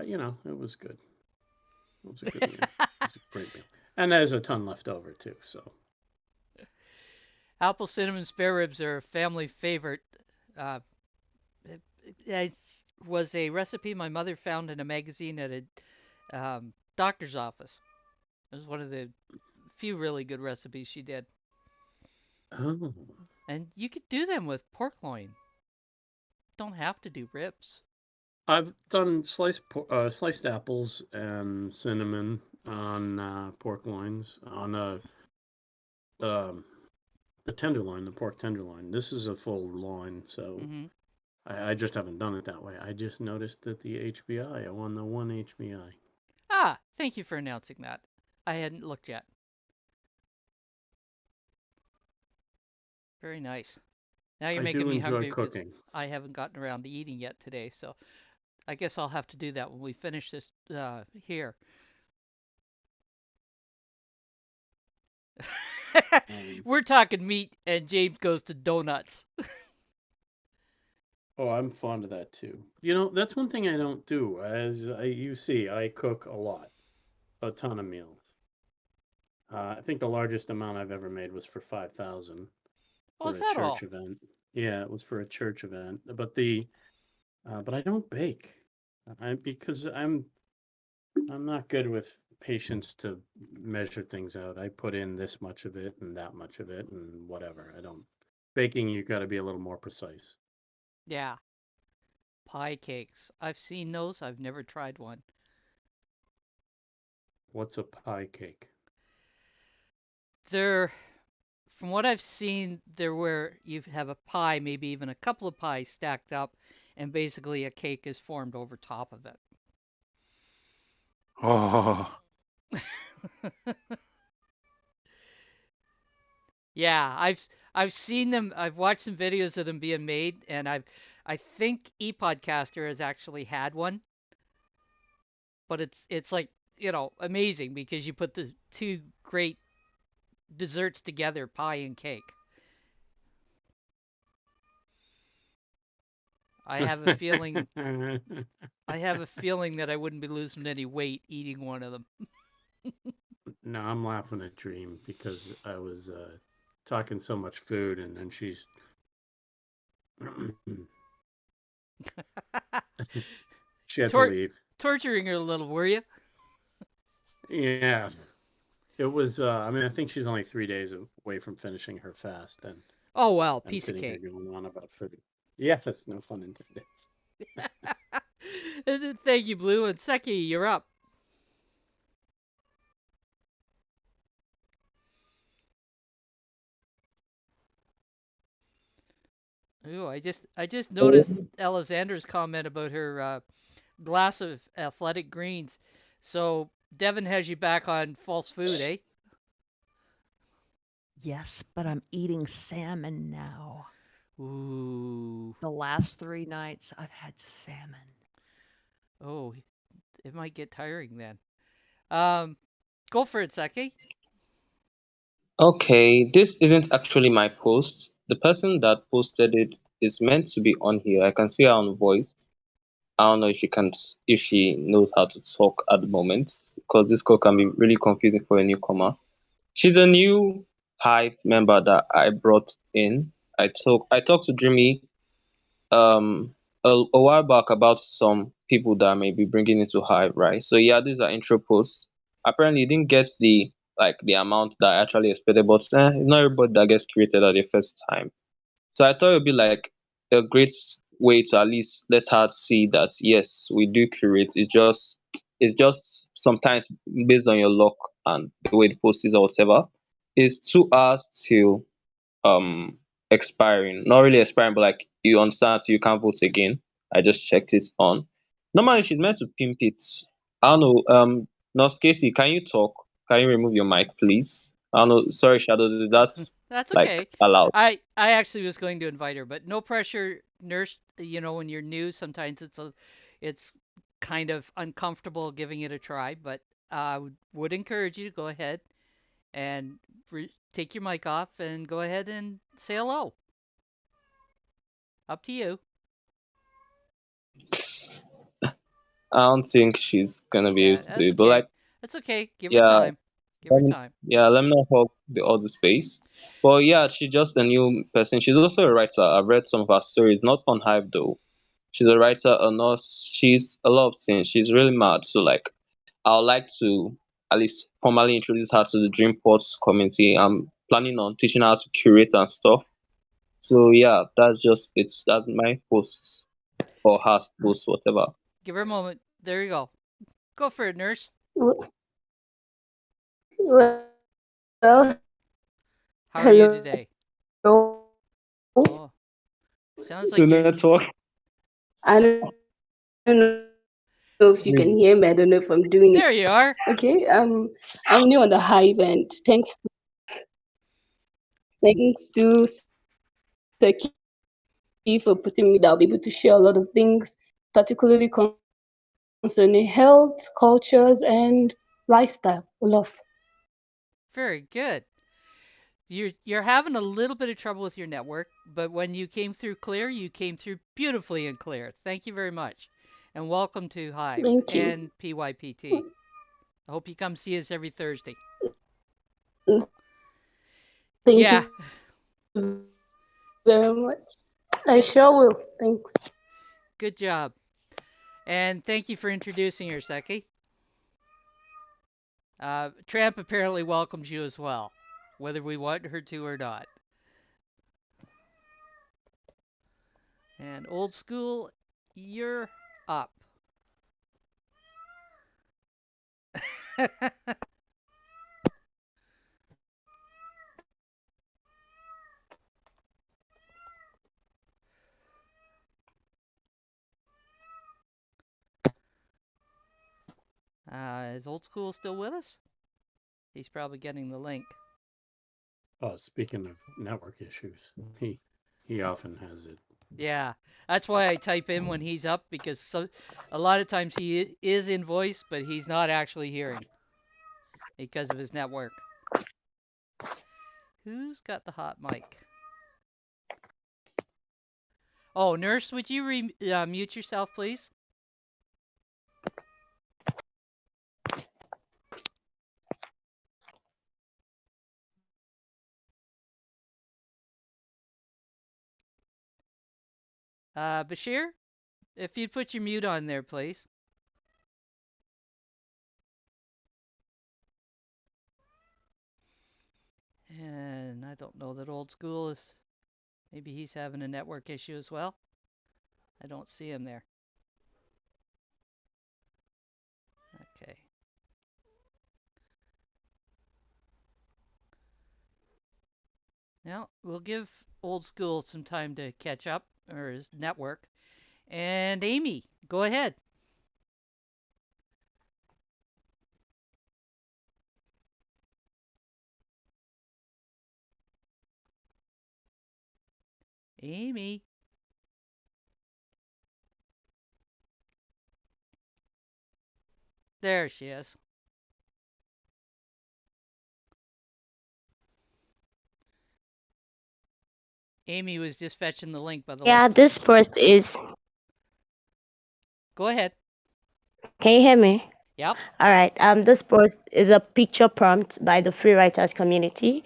you know, it was good. It was a good meal. It was a great meal, and there's a ton left over too. So Apple cinnamon spare ribs are a family favorite. Uh, it was a recipe my mother found in a magazine at a doctor's office. It was one of the few really good recipes she did. oh, And you could do them with pork loin. Don't have to do ribs. I've done sliced apples and cinnamon on pork loins on um, the tenderloin, the pork tenderloin. This is a full loin, so Hmm. I just haven't done it that way. I just noticed that the HBI, I won the one HBI. Ah, thank you for announcing that. I hadn't looked yet. Very nice. Now you're I making do me enjoy hungry because cooking. I haven't gotten around to eating yet today. So I guess I'll have to do that when we finish this here. Um, We're talking meat, and James goes to donuts. oh, I'm fond of that too. You know, that's one thing I don't do. You see, I cook a lot, a ton of meals. I think the largest amount I've ever made was for 5,000 Oh, for is a that church all? event. Yeah, it was for a church event. But I don't bake. Because I'm not good with patience to measure things out. I put in this much of it and that much of it and whatever. I don't baking. You got to be a little more precise. Yeah, pie cakes. I've seen those. I've never tried one. What's a pie cake? They're, from what I've seen, they're where you have a pie, maybe even a couple of pies stacked up, and basically a cake is formed over top of Oh, it. Yeah, I've seen them. I've watched some videos of them being made, and I think ePodcaster has actually had one, but it's like, amazing because you put the two great desserts together, pie and cake. I have a feeling I have a feeling that I wouldn't be losing any weight eating one of them. No, I'm laughing at Dream because I was talking so much food, and then she's she had to Tor- leave. Torturing her a little, were you? Yeah, it was. I mean, I think she's only 3 days away from finishing her fast, and Oh well, I'm piece of sitting here cake. going on about food. Yeah, that's no fun intended. Thank you, Blue, and Seki, you're up. Ooh, I just noticed Alexander's comment about her glass of athletic greens. So Devin has you back on false food, eh? Yes, but I'm eating salmon now. Ooh. The last 3 nights I've had salmon. Oh, it might get tiring then. Um, go for it, Seki. Okay, this isn't actually my post. The person that posted it is meant to be on here. I can see her on voice. I don't know if she knows how to talk at the moment because this call can be really confusing for a newcomer. She's a new Hive member that I brought in. I talked to Dreamy a while back about some people that I may be bringing into Hive, right? So yeah, these are intro posts. Apparently, you didn't get the amount that I actually expected, but it's not everybody that gets created at the first time. So I thought it would be like a great way to at least let her see that yes, we do curate. It's just sometimes based on your luck and the way the post is or whatever. It's 2 hours to um expiring. Not really expiring, but like you understand, you can't vote again. I just checked it on. Normally, she's meant to pimp it. I don't know. Nurse Casey, can you talk? Can you remove your mic, please? I don't know. Sorry, Shadows. Is that That's like okay. allowed? I actually was going to invite her, but no pressure, nurse. When you're new, sometimes it's kind of uncomfortable giving it a try, but I would encourage you to go ahead and take your mic off and go ahead and say hello. Up to you. I don't think she's gonna be able Yeah, to do that's it. But okay. like, That's okay. Give her yeah, time. Give her time. let me not hog the other space. But yeah, she's just a new person. She's also a writer. I've read some of her stories, not on Hive though. She's a writer, a nurse. She's a lot of things. She's really mad. So like, I would like to at least formally introduce her to the Dreamport community. I'm planning on teaching her how to curate and stuff. So yeah, that's my post or her post, whatever. Give her a moment. There you go. Go for it, nurse. Well, How are you hello. today? Oh, sounds The like you're. network. I don't know if you can hear me. I don't know if I'm doing it. There you are. Okay. I'm new on the Hive, and thanks to Seki for putting me that I'll be able to share a lot of things, particularly concerning health, cultures, and lifestyle. Love. Very good. You're having a little bit of trouble with your network, but when you came through clear, you came through beautifully and clear. Thank you very much. And welcome to Hive Thank you. and PYPT. I hope you come see us every Thursday. Thank Yeah. you very much. I sure will. Thanks. Good job. And thank you for introducing her, Seki. Tramp apparently welcomes you as well, whether we want her to or not. And old school, you're up. Is old school still with us? He's probably getting the link. Oh, speaking of network issues, he often has it. Yeah, that's why I type in when he's up because a lot of times he is in voice, but he's not actually hearing because of his network. Who's got the hot mic? Oh, nurse, would you mute yourself, please? Bashir, if you'd put your mute on there, please. And I don't know that old school is. Maybe he's having a network issue as well. I don't see him there. Okay. Now, we'll give old school some time to catch up, or his network. And Amy, go ahead. Amy. There she is. Amy was just fetching the link by the Yeah, looks of it. this post is. Go ahead. Can you hear me? Yep. All right. This post is a picture prompt by the free writers community.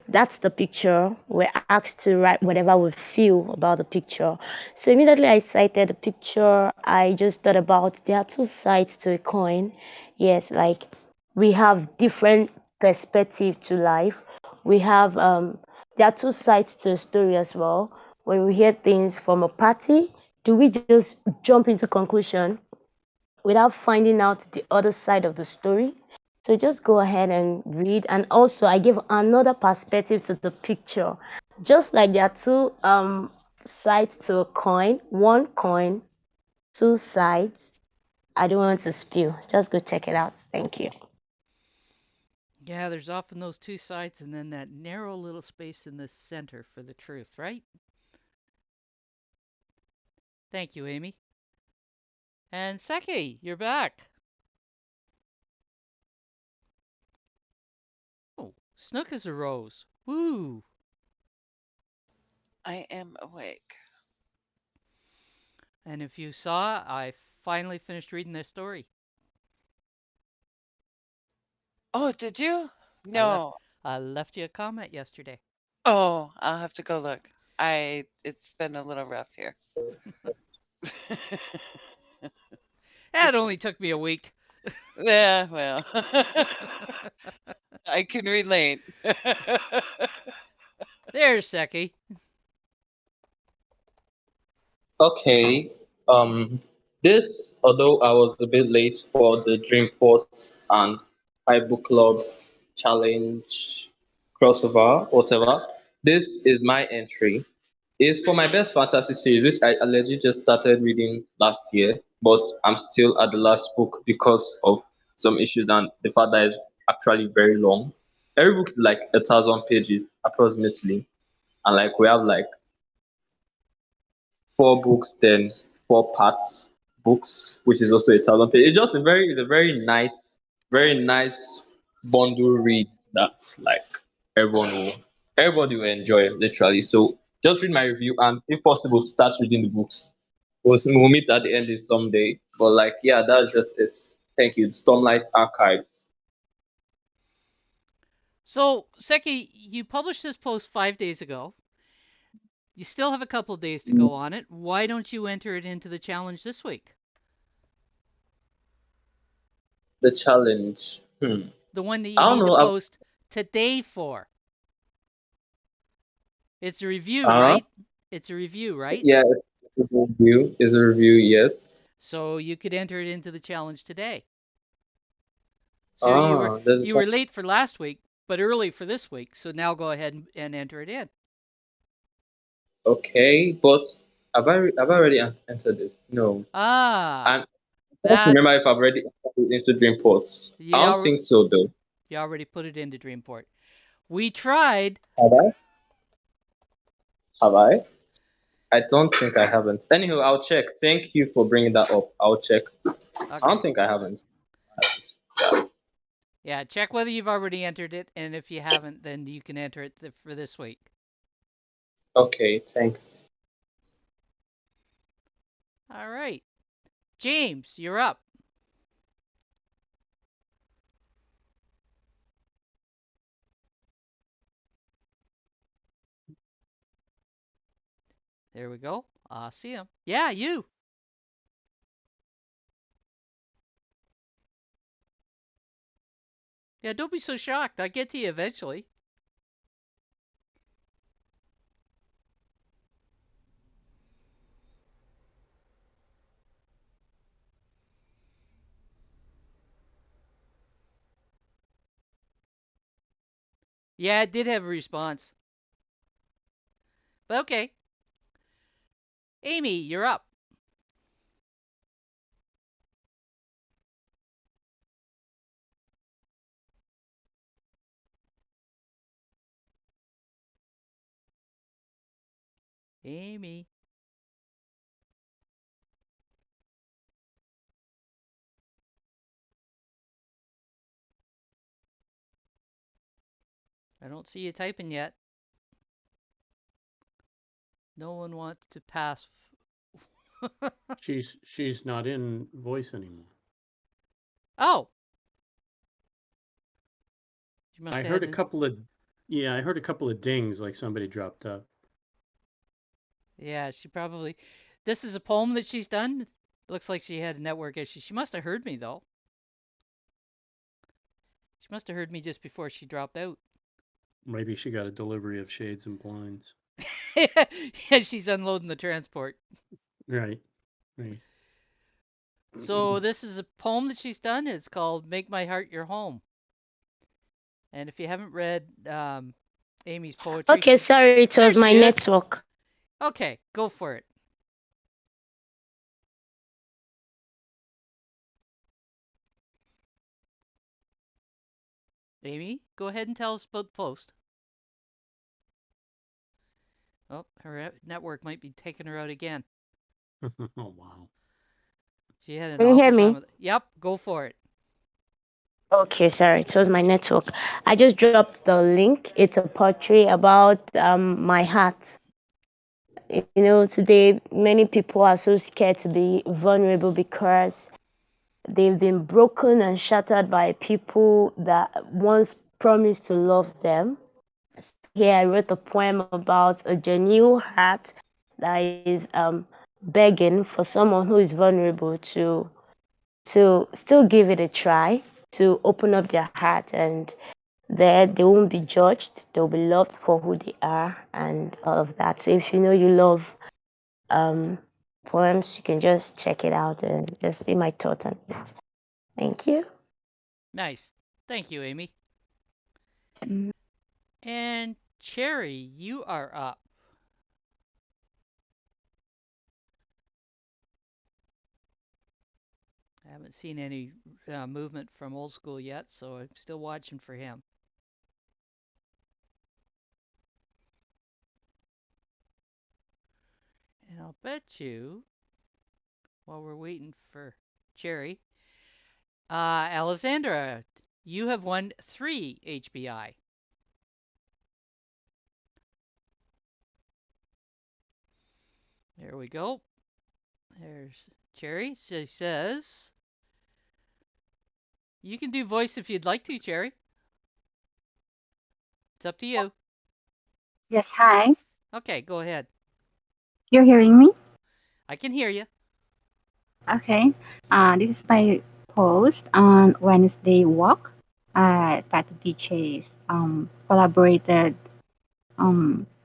That's the picture. We're asked to write whatever we feel about the picture. So immediately I cited the picture. I just thought about there are two sides to a coin. Yes, like we have different perspective to life. We have there are two sides to a story as well. When we hear things from a party, do we just jump into conclusion without finding out the other side of the story? So just go ahead and read. And also, I give another perspective to the picture. Just like there are two sides to a coin. One coin, two sides. I don't want to spew. Just go check it out. Thank you. Yeah, there's often those two sides and then that narrow little space in the center for the truth, right? Thank you, Amy. And Seki, you're back. Oh, Snook is a rose. Woo! I am awake. And if you saw, I finally finished reading this story. Oh, did you? I left No. I left you a comment yesterday. Oh, I'll have to go look. It's been a little rough here. That only took me a week. Yeah, well. I can relate. There's Seki. Okay. This, although I was a bit late for the Dreamport and High Book Club challenge crossover, whatever, this is my entry. It's for my best fantasy series, which I allegedly just started reading last year, but I'm still at the last book because of some issues and the fact that it's actually very long. Every book is like 1,000 pages approximately, and like we have like 4 books, then 4 parts books, which is also 1,000 pages. It's a very nice bundle read that like everyone will everybody will enjoy literally. So just read my review and if possible start reading the books. We'll meet at the end of someday. But like yeah, that's just it. Thank you. Stormlight Archives. So, Seki, you published this post 5 days ago. You still have a couple of days to go on it. Why don't you enter it into the challenge this week? The challenge. The one that I you don't need to know. post today for. It's a review, Uh-huh. right? It's a review, right? Yeah, it's a review. It's a review, yes. So you could enter it into the challenge today. So you were There's a you were late for last week, but early for this week. So now go ahead and enter it in. Okay, but have I already entered it? No. Ah, And I don't remember if that's I've already entered it into Dreamports. I you don't al- think so though. you already put it into Dreamport. We tried. Have I? Have I? I don't think I haven't. Anyhow, I'll check. Thank you for bringing that up. I'll check. I don't Okay. think I haven't. Yeah, check whether you've already entered it, and if you haven't, then you can enter it for this week. Okay, thanks. All right. James, you're up. There we go. I see him. Yeah, you. Yeah, don't be so shocked. I get to you eventually. Yeah, it did have a response. But okay. Amy, you're up. Amy. I don't see you typing yet. No one wants to pass. She's not in voice anymore. Oh, you must I have heard had a the. couple of I heard a couple of dings like somebody dropped out. Yeah, she probably. This is a poem that she's done. Looks like she had a network issue. She must have heard me though. She must have heard me just before she dropped out. Maybe she got a delivery of shades and blinds. Yeah, she's unloading the transport. Right. Right. So this is a poem that she's done. It's called "Make My Heart Your Home." And if you haven't read Amy's poetry, Okay, sorry, it there was my she is. network. Okay, go for it. Amy, go ahead and tell us about the post. Oh, her network might be taking her out again. Oh, wow. She had an Can you hear awful time me? with it. Yep, go for it. Okay, sorry, it was my network. I just dropped the link. It's a portrait about my heart. Today many people are so scared to be vulnerable because they've been broken and shattered by people that once promised to love them. Here I wrote a poem about a genuine heart that is begging for someone who is vulnerable to still give it a try, to open up their heart, and there they won't be judged. They'll be loved for who they are and all of that. So if you know you love um, poems, you can just check it out and just see my thoughts on it. Thank you. Nice. Thank you, Amy. Mm. And Cherry, you are up. I haven't seen any movement from old school yet, so I'm still watching for him. And I'll bet you, while we're waiting for Cherry, Alessandra, you have won 3 HBI. There we go. There's Cherry. She says, you can do voice if you'd like to, Cherry. It's up to you. Yes, hi. Okay, go ahead. You're hearing me? I can hear you. Okay. This is my post on Wednesday walk that the DJs collaborated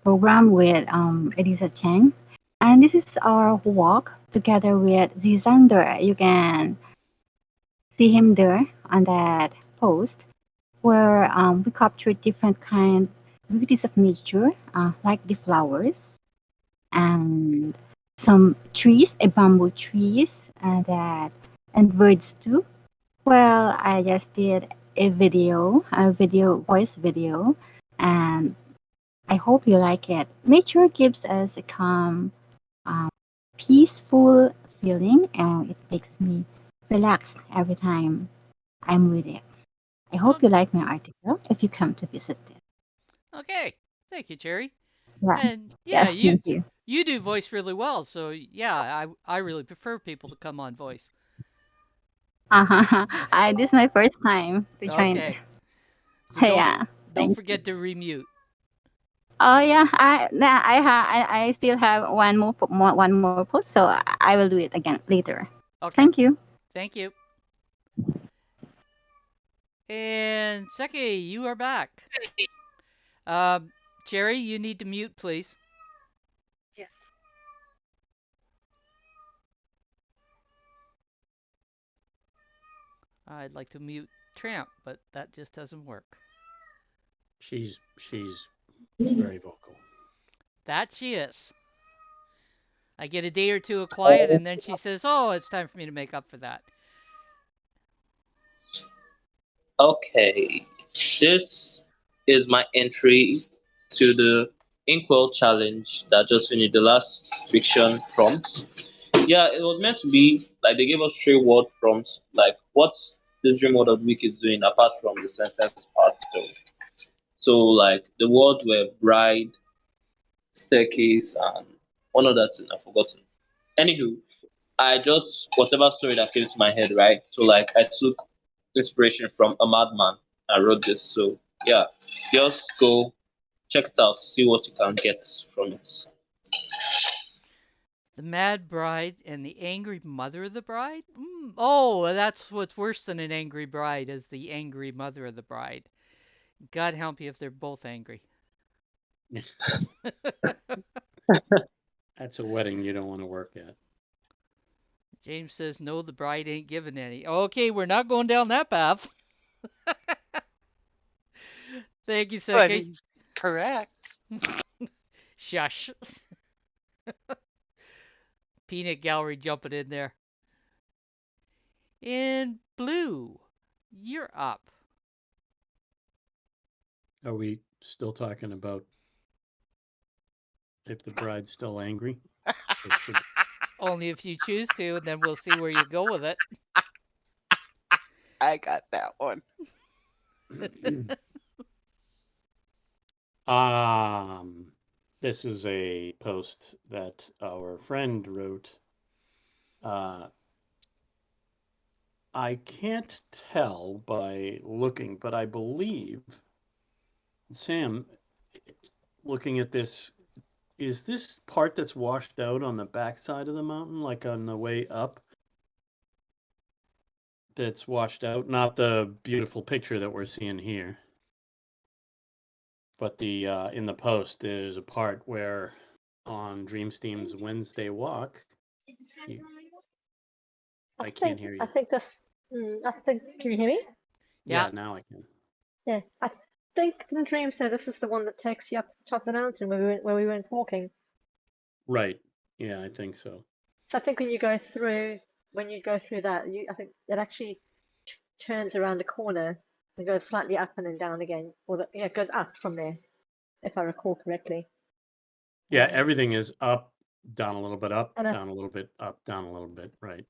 program with Elisa Cheng. And this is our walk together with Zizander. You can see him there on that post where we capture different kind beauties of nature, like the flowers and some trees, a bamboo trees, and birds too. Well, I just did a voice video, and I hope you like it. Nature gives us a calm, um, peaceful feeling, and it makes me relaxed every time I'm with it. I hope you like my article if you come to visit it. Okay. Thank you, Cherry. Yeah. And yeah, Yes, you thank you. you do voice really well, so yeah, I really prefer people to come on voice. This is my first time to join. Okay. So Yeah, don't thank you. forget to remute. Oh yeah, I still have one more post, so I will do it again later. Okay. Thank you. Thank you. And Seki, you are back. Um, Cherry, you need to mute, please. Yes. I'd like to mute Tramp, but that just doesn't work. She's very vocal. That she is. I get a day or two of quiet, and then she says, "Oh, it's time for me to make up for that." Okay, this is my entry to the Inkwell challenge that just finished the last fiction prompt. Yeah, it was meant to be like they gave us three word prompts, like what's this dream word of the week is doing apart from the sentence part though. So like the words were bride, staircase, and one other thing I've forgotten. Anywho, I just whatever story that came to my head, right? So like I took inspiration from a madman. I wrote this. So yeah, just go check it out, see what you can get from it. The Mad Bride and the Angry Mother of the Bride? Oh, that's what's worse than an angry bride is the angry mother of the bride. God help you if they're both angry. That's a wedding you don't want to work at. James says, no, the bride ain't giving any. Okay, we're not going down that path. Thank you, But Seki. he's correct. Shush. peanut gallery jumping in there. And Blue, you're up. Are we still talking about if the bride's still angry? Only if you choose to, and then we'll see where you go with it. I got that one. This is a post that our friend wrote. I can't tell by looking, but I believe, Sam, looking at this, is this part that's washed out on the backside of the mountain, like on the way up? That's washed out, not the beautiful picture that we're seeing here. But the in the post, there's a part where on Dreamsteam's Wednesday walk, I can't hear you. I think this. I think. Can you hear me? Yeah, now I can. Yeah, I think the dream said this is the one that takes you up to the top of the mountain where we went walking. Right. Yeah, I think so. So I think when you go through that, I think it actually turns around a corner and goes slightly up and then down again, it goes up from there, if I recall correctly. Yeah, everything is up, down a little bit, up, And down a little bit, up, down a little bit, right?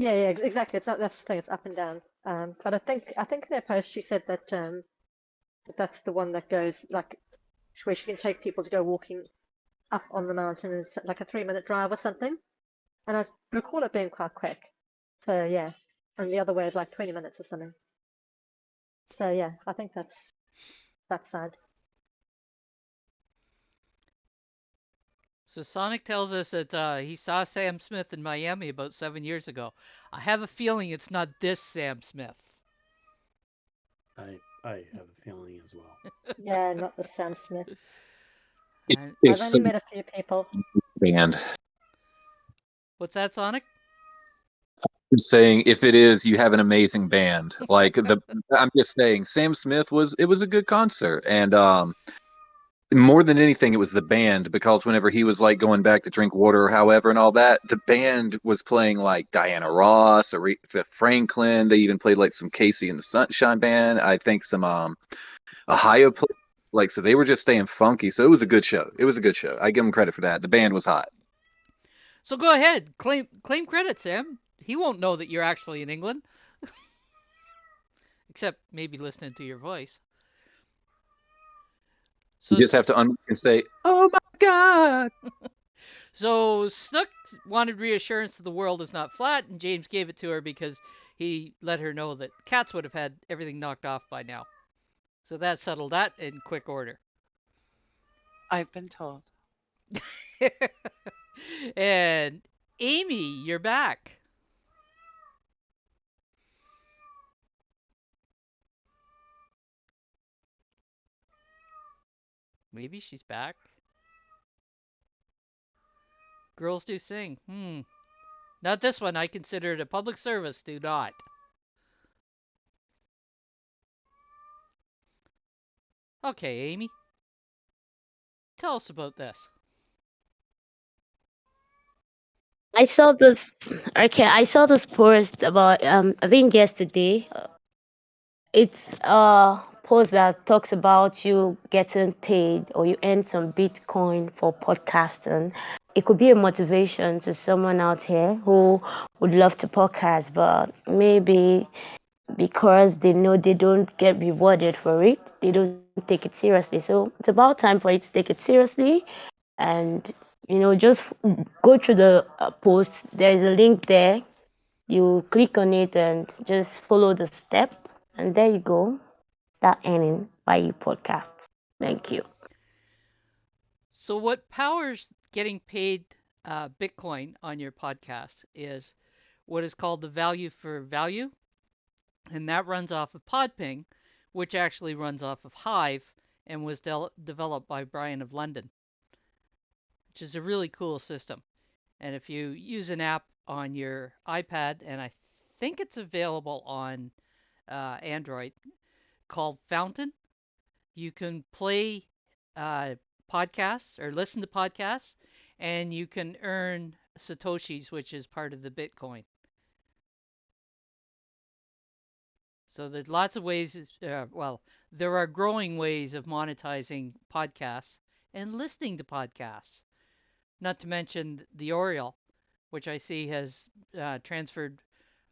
yeah, exactly. It's not, that's the thing. It's up and down. But I think in their post she said that that's the one that goes like where she can take people to go walking up on the mountain, and it's like a 3-minute drive or something. And I recall it being quite quick. So yeah, and the other way is like 20 minutes or something. So yeah, I think that's sad. So Sonic tells us that he saw Sam Smith in Miami about 7 years ago. I have a feeling it's not this Sam Smith. I have a feeling as well. Yeah, not the Sam Smith. I've only met a few people. Band. What's that, Sonic? I'm saying if it is, you have an amazing band. Like I'm just saying, Sam Smith was a good concert, and more than anything, it was the band, because whenever he was like going back to drink water or however and all that, the band was playing like Diana Ross, Aretha Franklin. They even played like some Casey and the Sunshine Band. I think some Ohio played, like, so they were just staying funky. So it was a good show. It was a good show. I give them credit for that. The band was hot. So go ahead, claim credit, Sam. He won't know that you're actually in England, except maybe listening to your voice. So you just have to unmute and say, "Oh my God!" So Snook wanted reassurance that the world is not flat, and James gave it to her because he let her know that cats would have had everything knocked off by now. So that settled that in quick order. I've been told. And Amy, you're back. Maybe she's back. Girls do sing. Not this one. I consider it a public service. Do not. Okay, Amy. Tell us about this. I saw this. Okay, I saw this post about I think yesterday. It's a post that talks about you getting paid or you earn some Bitcoin for podcasting. It could be a motivation to someone out here who would love to podcast, but maybe because they know they don't get rewarded for it, they don't take it seriously. So it's about time for you to take it seriously and just go through the post. There is a link there. You click on it and just follow the step, and there you go. Start earning by your podcasts. Thank you. So what powers getting paid Bitcoin on your podcast is what is called the value for value, and that runs off of Podping, which actually runs off of Hive and was developed by Brian of London, which is a really cool system. And if you use an app on your iPad, and I think it's available on Android, called Fountain, you can play podcasts or listen to podcasts, and you can earn Satoshis, which is part of the Bitcoin. So there's lots of ways, there are growing ways of monetizing podcasts and listening to podcasts. Not to mention the Oriole, which I see has transferred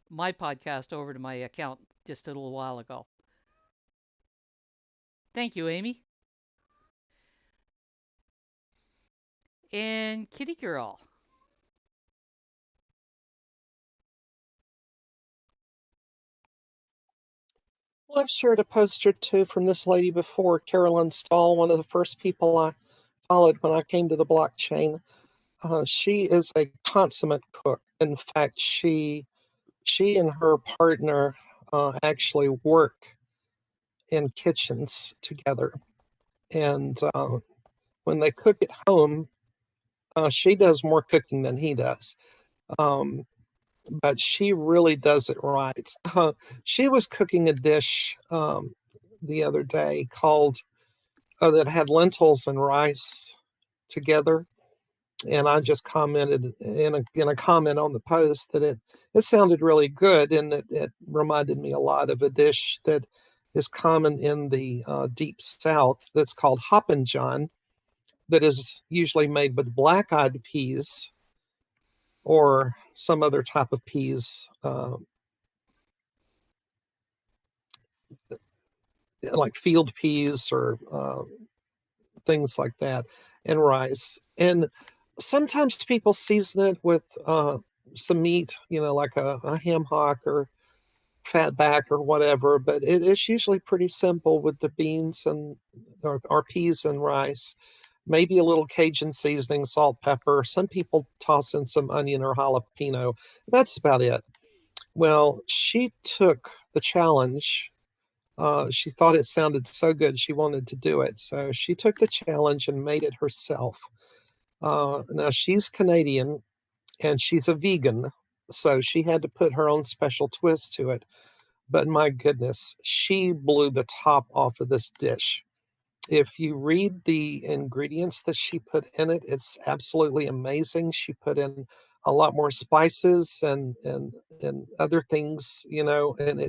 my podcast over to my account just a little while ago. Thank you, Amy. And Kitty Girl. Well, I've shared a post or two from this lady before, Carolyn Stahl, one of the first people I followed when I came to the blockchain. She is a consummate cook. In fact, she and her partner actually work in kitchens together. And when they cook at home, she does more cooking than he does. But she really does it right. She was cooking a dish the other day called that had lentils and rice together, and I just commented in a comment on the post that it sounded really good, and it reminded me a lot of a dish that is common in the deep south that's called Hoppin' John, that is usually made with black-eyed peas or some other type of peas, like field peas or things like that, and rice. And sometimes people season it with some meat, like a ham hock or fat back or whatever, but it is usually pretty simple with the beans and or peas and rice. Maybe a little Cajun seasoning, salt, pepper. Some people toss in some onion or jalapeno. That's about it. Well, she took the challenge. She thought it sounded so good, she wanted to do it. So she took the challenge and made it herself. Now she's Canadian and she's a vegan, so she had to put her own special twist to it. But my goodness, she blew the top off of this dish. If you read the ingredients that she put in it, it's absolutely amazing. She put in a lot more spices and other things, and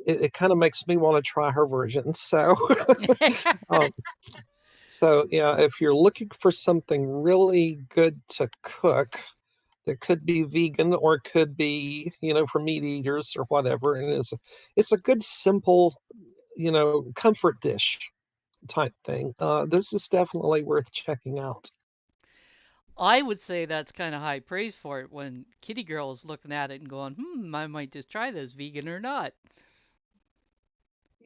it kind of makes me want to try her version. So, um, so yeah, if you're looking for something really good to cook, that could be vegan or could be, for meat eaters or whatever, and it's a good simple, comfort dish type thing. This is definitely worth checking out. I would say that's kind of high praise for it when Kitty Girl is looking at it and going, I might just try this, vegan or not.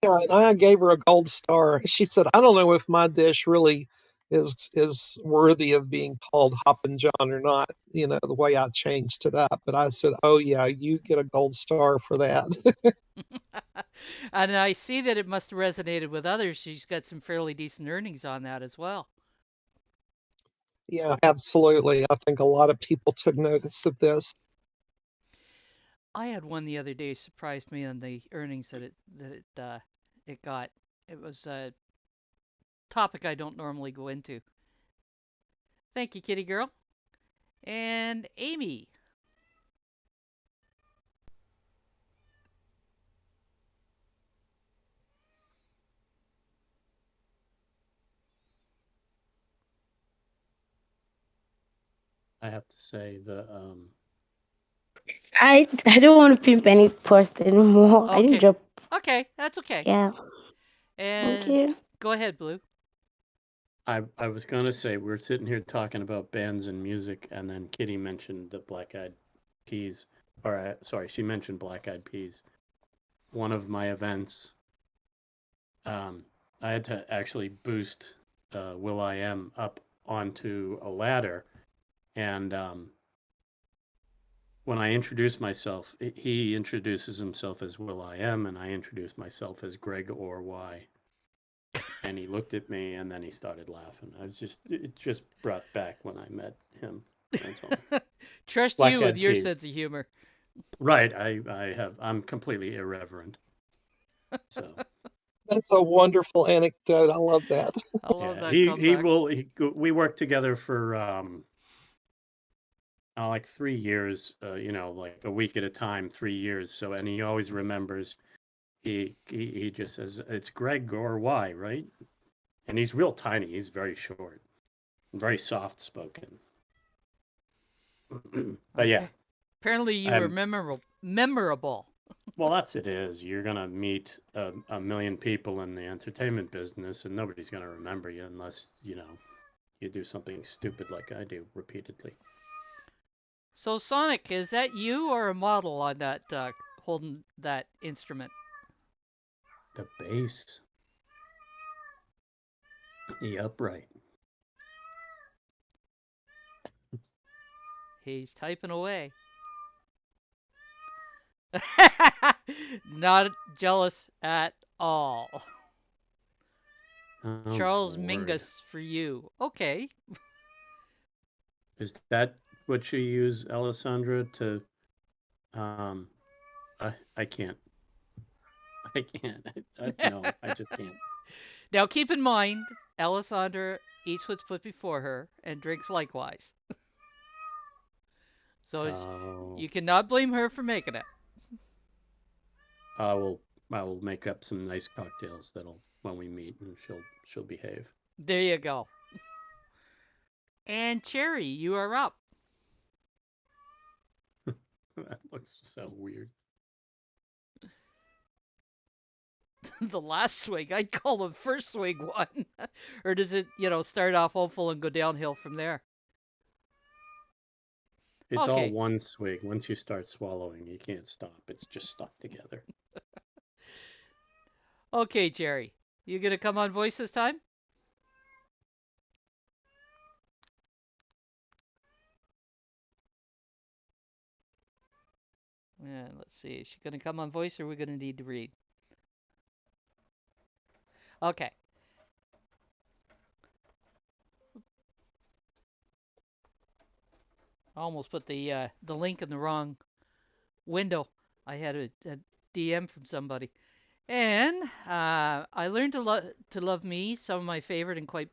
Yeah, and I gave her a gold star. She said, "I don't know if my dish really is worthy of being called Hoppin' John or not, the way I changed it up." But I said, "Oh yeah, you get a gold star for that." And I see that it must have resonated with others. She's got some fairly decent earnings on that as well. Yeah, absolutely. I think a lot of people took notice of this. I had one the other day surprised me on the earnings that it got. It was a topic I don't normally go into. Thank you, Kitty Girl. And Amy. I have to say I don't want to pimp any post anymore. I didn't Okay. drop. Okay, that's okay. Yeah. Thank And you. go ahead, Blue. I was gonna say we're sitting here talking about bands and music, and then Kitty mentioned the Black Eyed Peas, or sorry, she mentioned Black Eyed Peas. One of my events, I had to actually boost Will I Am up onto a ladder, and when I introduce myself, he introduces himself as Will I Am, and I introduce myself as Greg or Y. And he looked at me, and then he started laughing. It just brought back when I met him. That's all. Trust Black you with Eyed your Peas. sense of humor. Right. I'm completely irreverent. So That's a wonderful anecdote. I love that. I love yeah, that comeback. we worked together for like 3 years, like a week at a time, 3 years. So, and he always remembers. He just says it's Greg or Y, right? And he's real tiny. He's very short, very soft spoken. But yeah, Apparently, you were memorable. well, that's it is. You're gonna meet a million people in the entertainment business, and nobody's gonna remember you unless you do something stupid like I do repeatedly. So, Sonic, is that you or a model on that holding that instrument? The bass, the upright. He's typing away. Not jealous at all. Oh, Charles my word. Mingus for you. Okay. Is that what you use, Alessandra, to I can't. I can't. No, I just can't. Now keep in mind, Alessandra eats what's put before her and drinks likewise. So you cannot blame her for making it. I will make up some nice cocktails that'll when we meet, and she'll behave. There you go. And Cherry, you are up. That looks so weird. The last swing, I'd call the first swing one. Or does it, start off hopeful and go downhill from there? It's all Okay. one swig. Once you start swallowing, you can't stop. It's just stuck together. Okay, Cherry. You gonna come on voice this time? Yeah, let's see. Is she gonna come on voice or are we gonna need to read? Okay. I almost put the link in the wrong window. I had a DM from somebody. And I learned to love me, some of my favorite and quite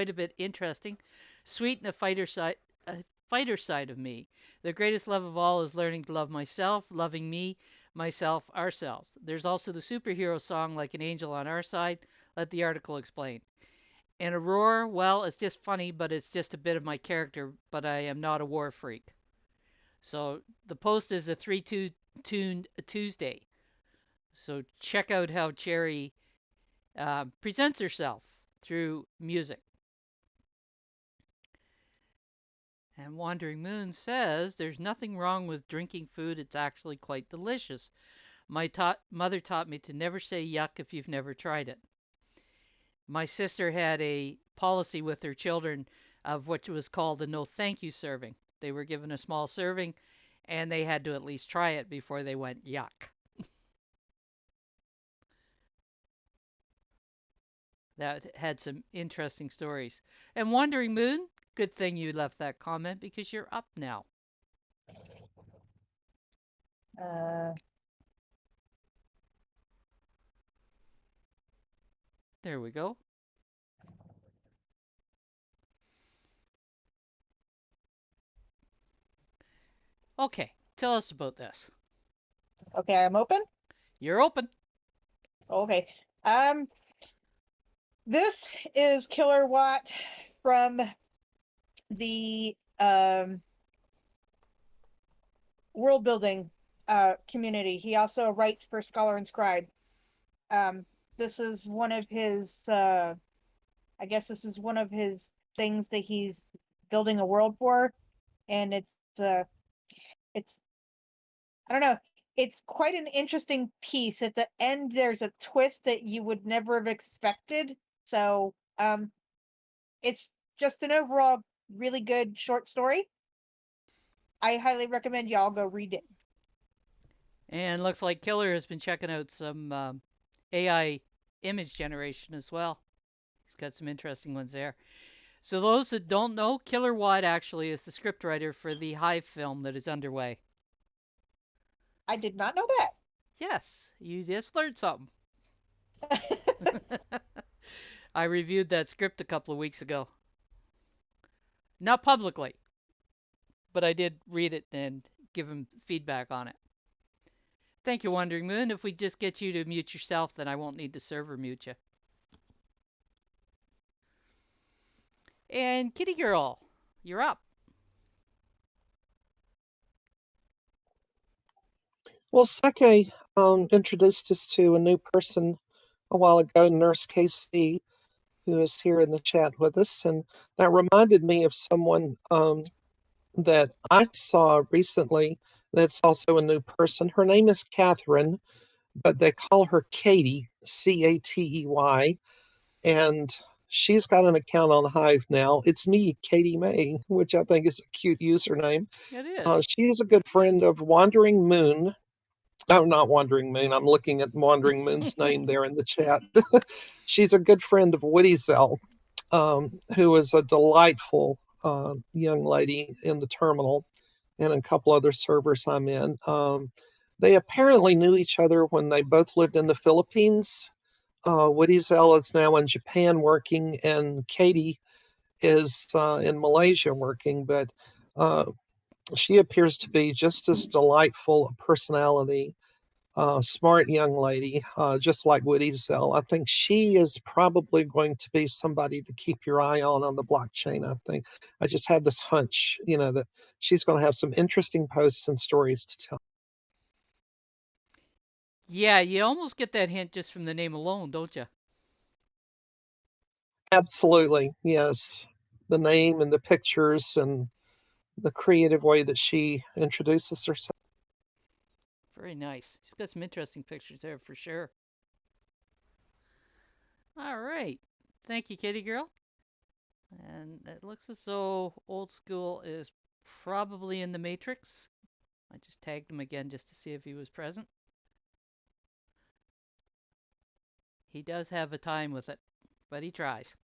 a bit interesting, sweet and a fighter side of me. The greatest love of all is learning to love myself, loving me, myself, ourselves. There's also the superhero song like an angel on our side. Let the article explain. And a roar, well, it's just funny, but it's just a bit of my character, but I am not a war freak. So the post is a 3-2 tuned Tuesday. So check out how Cherry presents herself through music. And Wandering Moon says there's nothing wrong with drinking food. It's actually quite delicious. My mother taught me to never say yuck if you've never tried it. My sister had a policy with her children of what was called a no thank you serving. They were given a small serving and they had to at least try it before they went yuck. That had some interesting stories. And Wandering Moon, good thing you left that comment because you're up now. There we go. Okay, tell us about this. Okay, I'm open. You're open. Okay. This is Killer Watt from the world building community. He also writes for Scholar and Scribe. This is one of his I guess this is one of his things that he's building a world for, and it's I don't know, it's quite an interesting piece. At the end there's a twist that you would never have expected. So it's just an overall really good short story. I highly recommend y'all go read it. And looks like Killer has been checking out some AI image generation as well. He's got some interesting ones there. So those that don't know, Killer Watt actually is the scriptwriter for the Hive film that is underway. I did not know that. Yes, you just learned something. I reviewed that script a couple of weeks ago. Not publicly. but I did read it and give him feedback on it. Thank you, Wandering Moon. If we just get you to mute yourself, then I won't need the server mute you. And Kitty Girl, you're up. Well, Seke introduced us to a new person a while ago, Nurse KC, who is here in the chat with us. And that reminded me of someone that I saw recently that's also a new person. Her name is Catherine, but they call her Katie, Catey. And she's got an account on Hive now. It's me, Katie May, which I think is a cute username. It is. She's a good friend of Wandering Moon. Oh, not Wandering Moon. I'm looking at Wandering Moon's name there in the chat. She's a good friend of Woody Zell, who is a delightful young lady in the terminal and a couple other servers I'm in. They apparently knew each other when they both lived in the Philippines. Woody Zell is now in Japan working, and Katie is in Malaysia working, but she appears to be just as delightful a personality, smart young lady, just like Woody Zell. I think she is probably going to be somebody to keep your eye on the blockchain. I think I just have this hunch, that she's going to have some interesting posts and stories to tell. Yeah, you almost get that hint just from the name alone, don't you? Absolutely, yes. The name and the pictures and the creative way that she introduces herself. Very nice. She's got some interesting pictures there for sure. All right. Thank you, Kitty Girl. And it looks as though Old School is probably in the Matrix. I just tagged him again just to see if he was present. He does have a time with it, but he tries.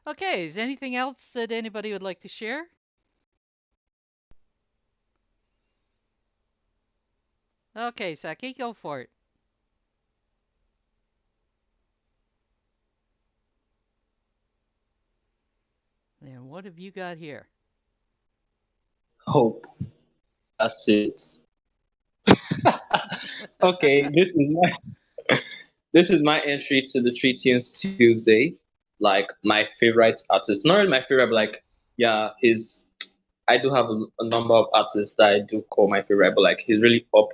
Okay, is anything else that anybody would like to share? Okay, Saki, go for it. And what have you got here? Hope. That's it. Okay, this is my entry to the Three Tunes Tuesday. Like my favorite artist, not really my favorite, but like yeah, his. I do have a number of artists that I do call my favorite, but like he's really up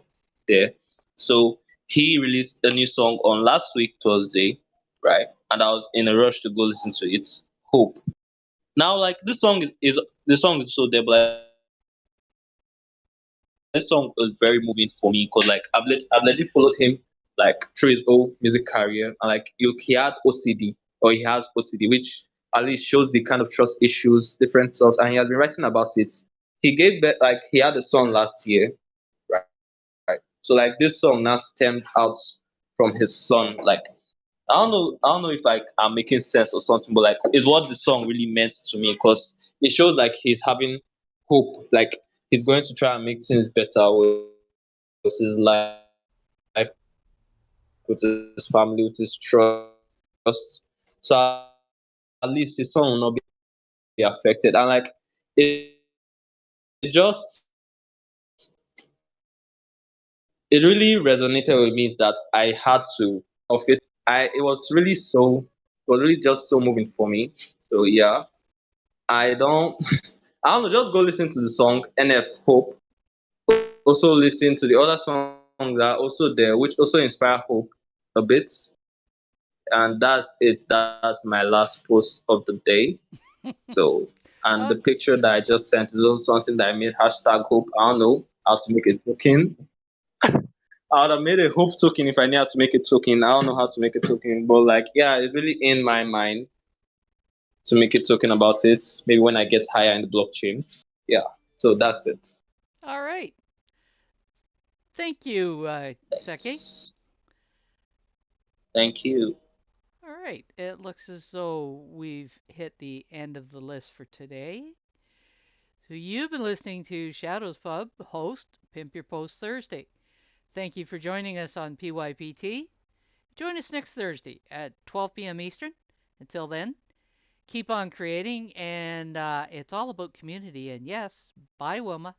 there. So he released a new song on last week Thursday, right? And I was in a rush to go listen to it. Hope. Now, like this song is the song is so there, but like, this song was very moving for me because like I've legit followed him like through his whole music career, and like he had OCD or he has OCD, which at least shows the kind of trust issues, different stuff, and he has been writing about it. Like he had a song last year, right? So like this song now stemmed out from his son. Like I don't know if like I'm making sense or something, but like is what the song really meant to me because it shows like he's having hope, like he's going to try and make things better with his life, with his family, with his trust. So at least his son will not be affected. And like it just it really resonated with me that I had to of it. It was really just so moving for me. So yeah, I don't I don't know, just go listen to the song NF Hope. Also listen to the other songs that are also there, which also inspire hope a bit. And that's it. That's my last post of the day. So and the Oh, picture that I just sent is also something that I made hashtag hope. I don't know how to make it token. I would have made a hope token if I knew how to make a token. I don't know how to make a token, but like, yeah, it's really in my mind to make a token about it. Maybe when I get higher in the blockchain. Yeah. So that's it. all right. Thank you, Seki. Thanks. Thank you. All right. It looks as though we've hit the end of the list for today. So you've been listening to Shadows Pub, host Pimp Your Post Thursday. Thank you for joining us on PYPT. Join us next Thursday at 12 p.m. Eastern. Until then, Keep on creating, and it's all about community. And yes, bye, Wilma.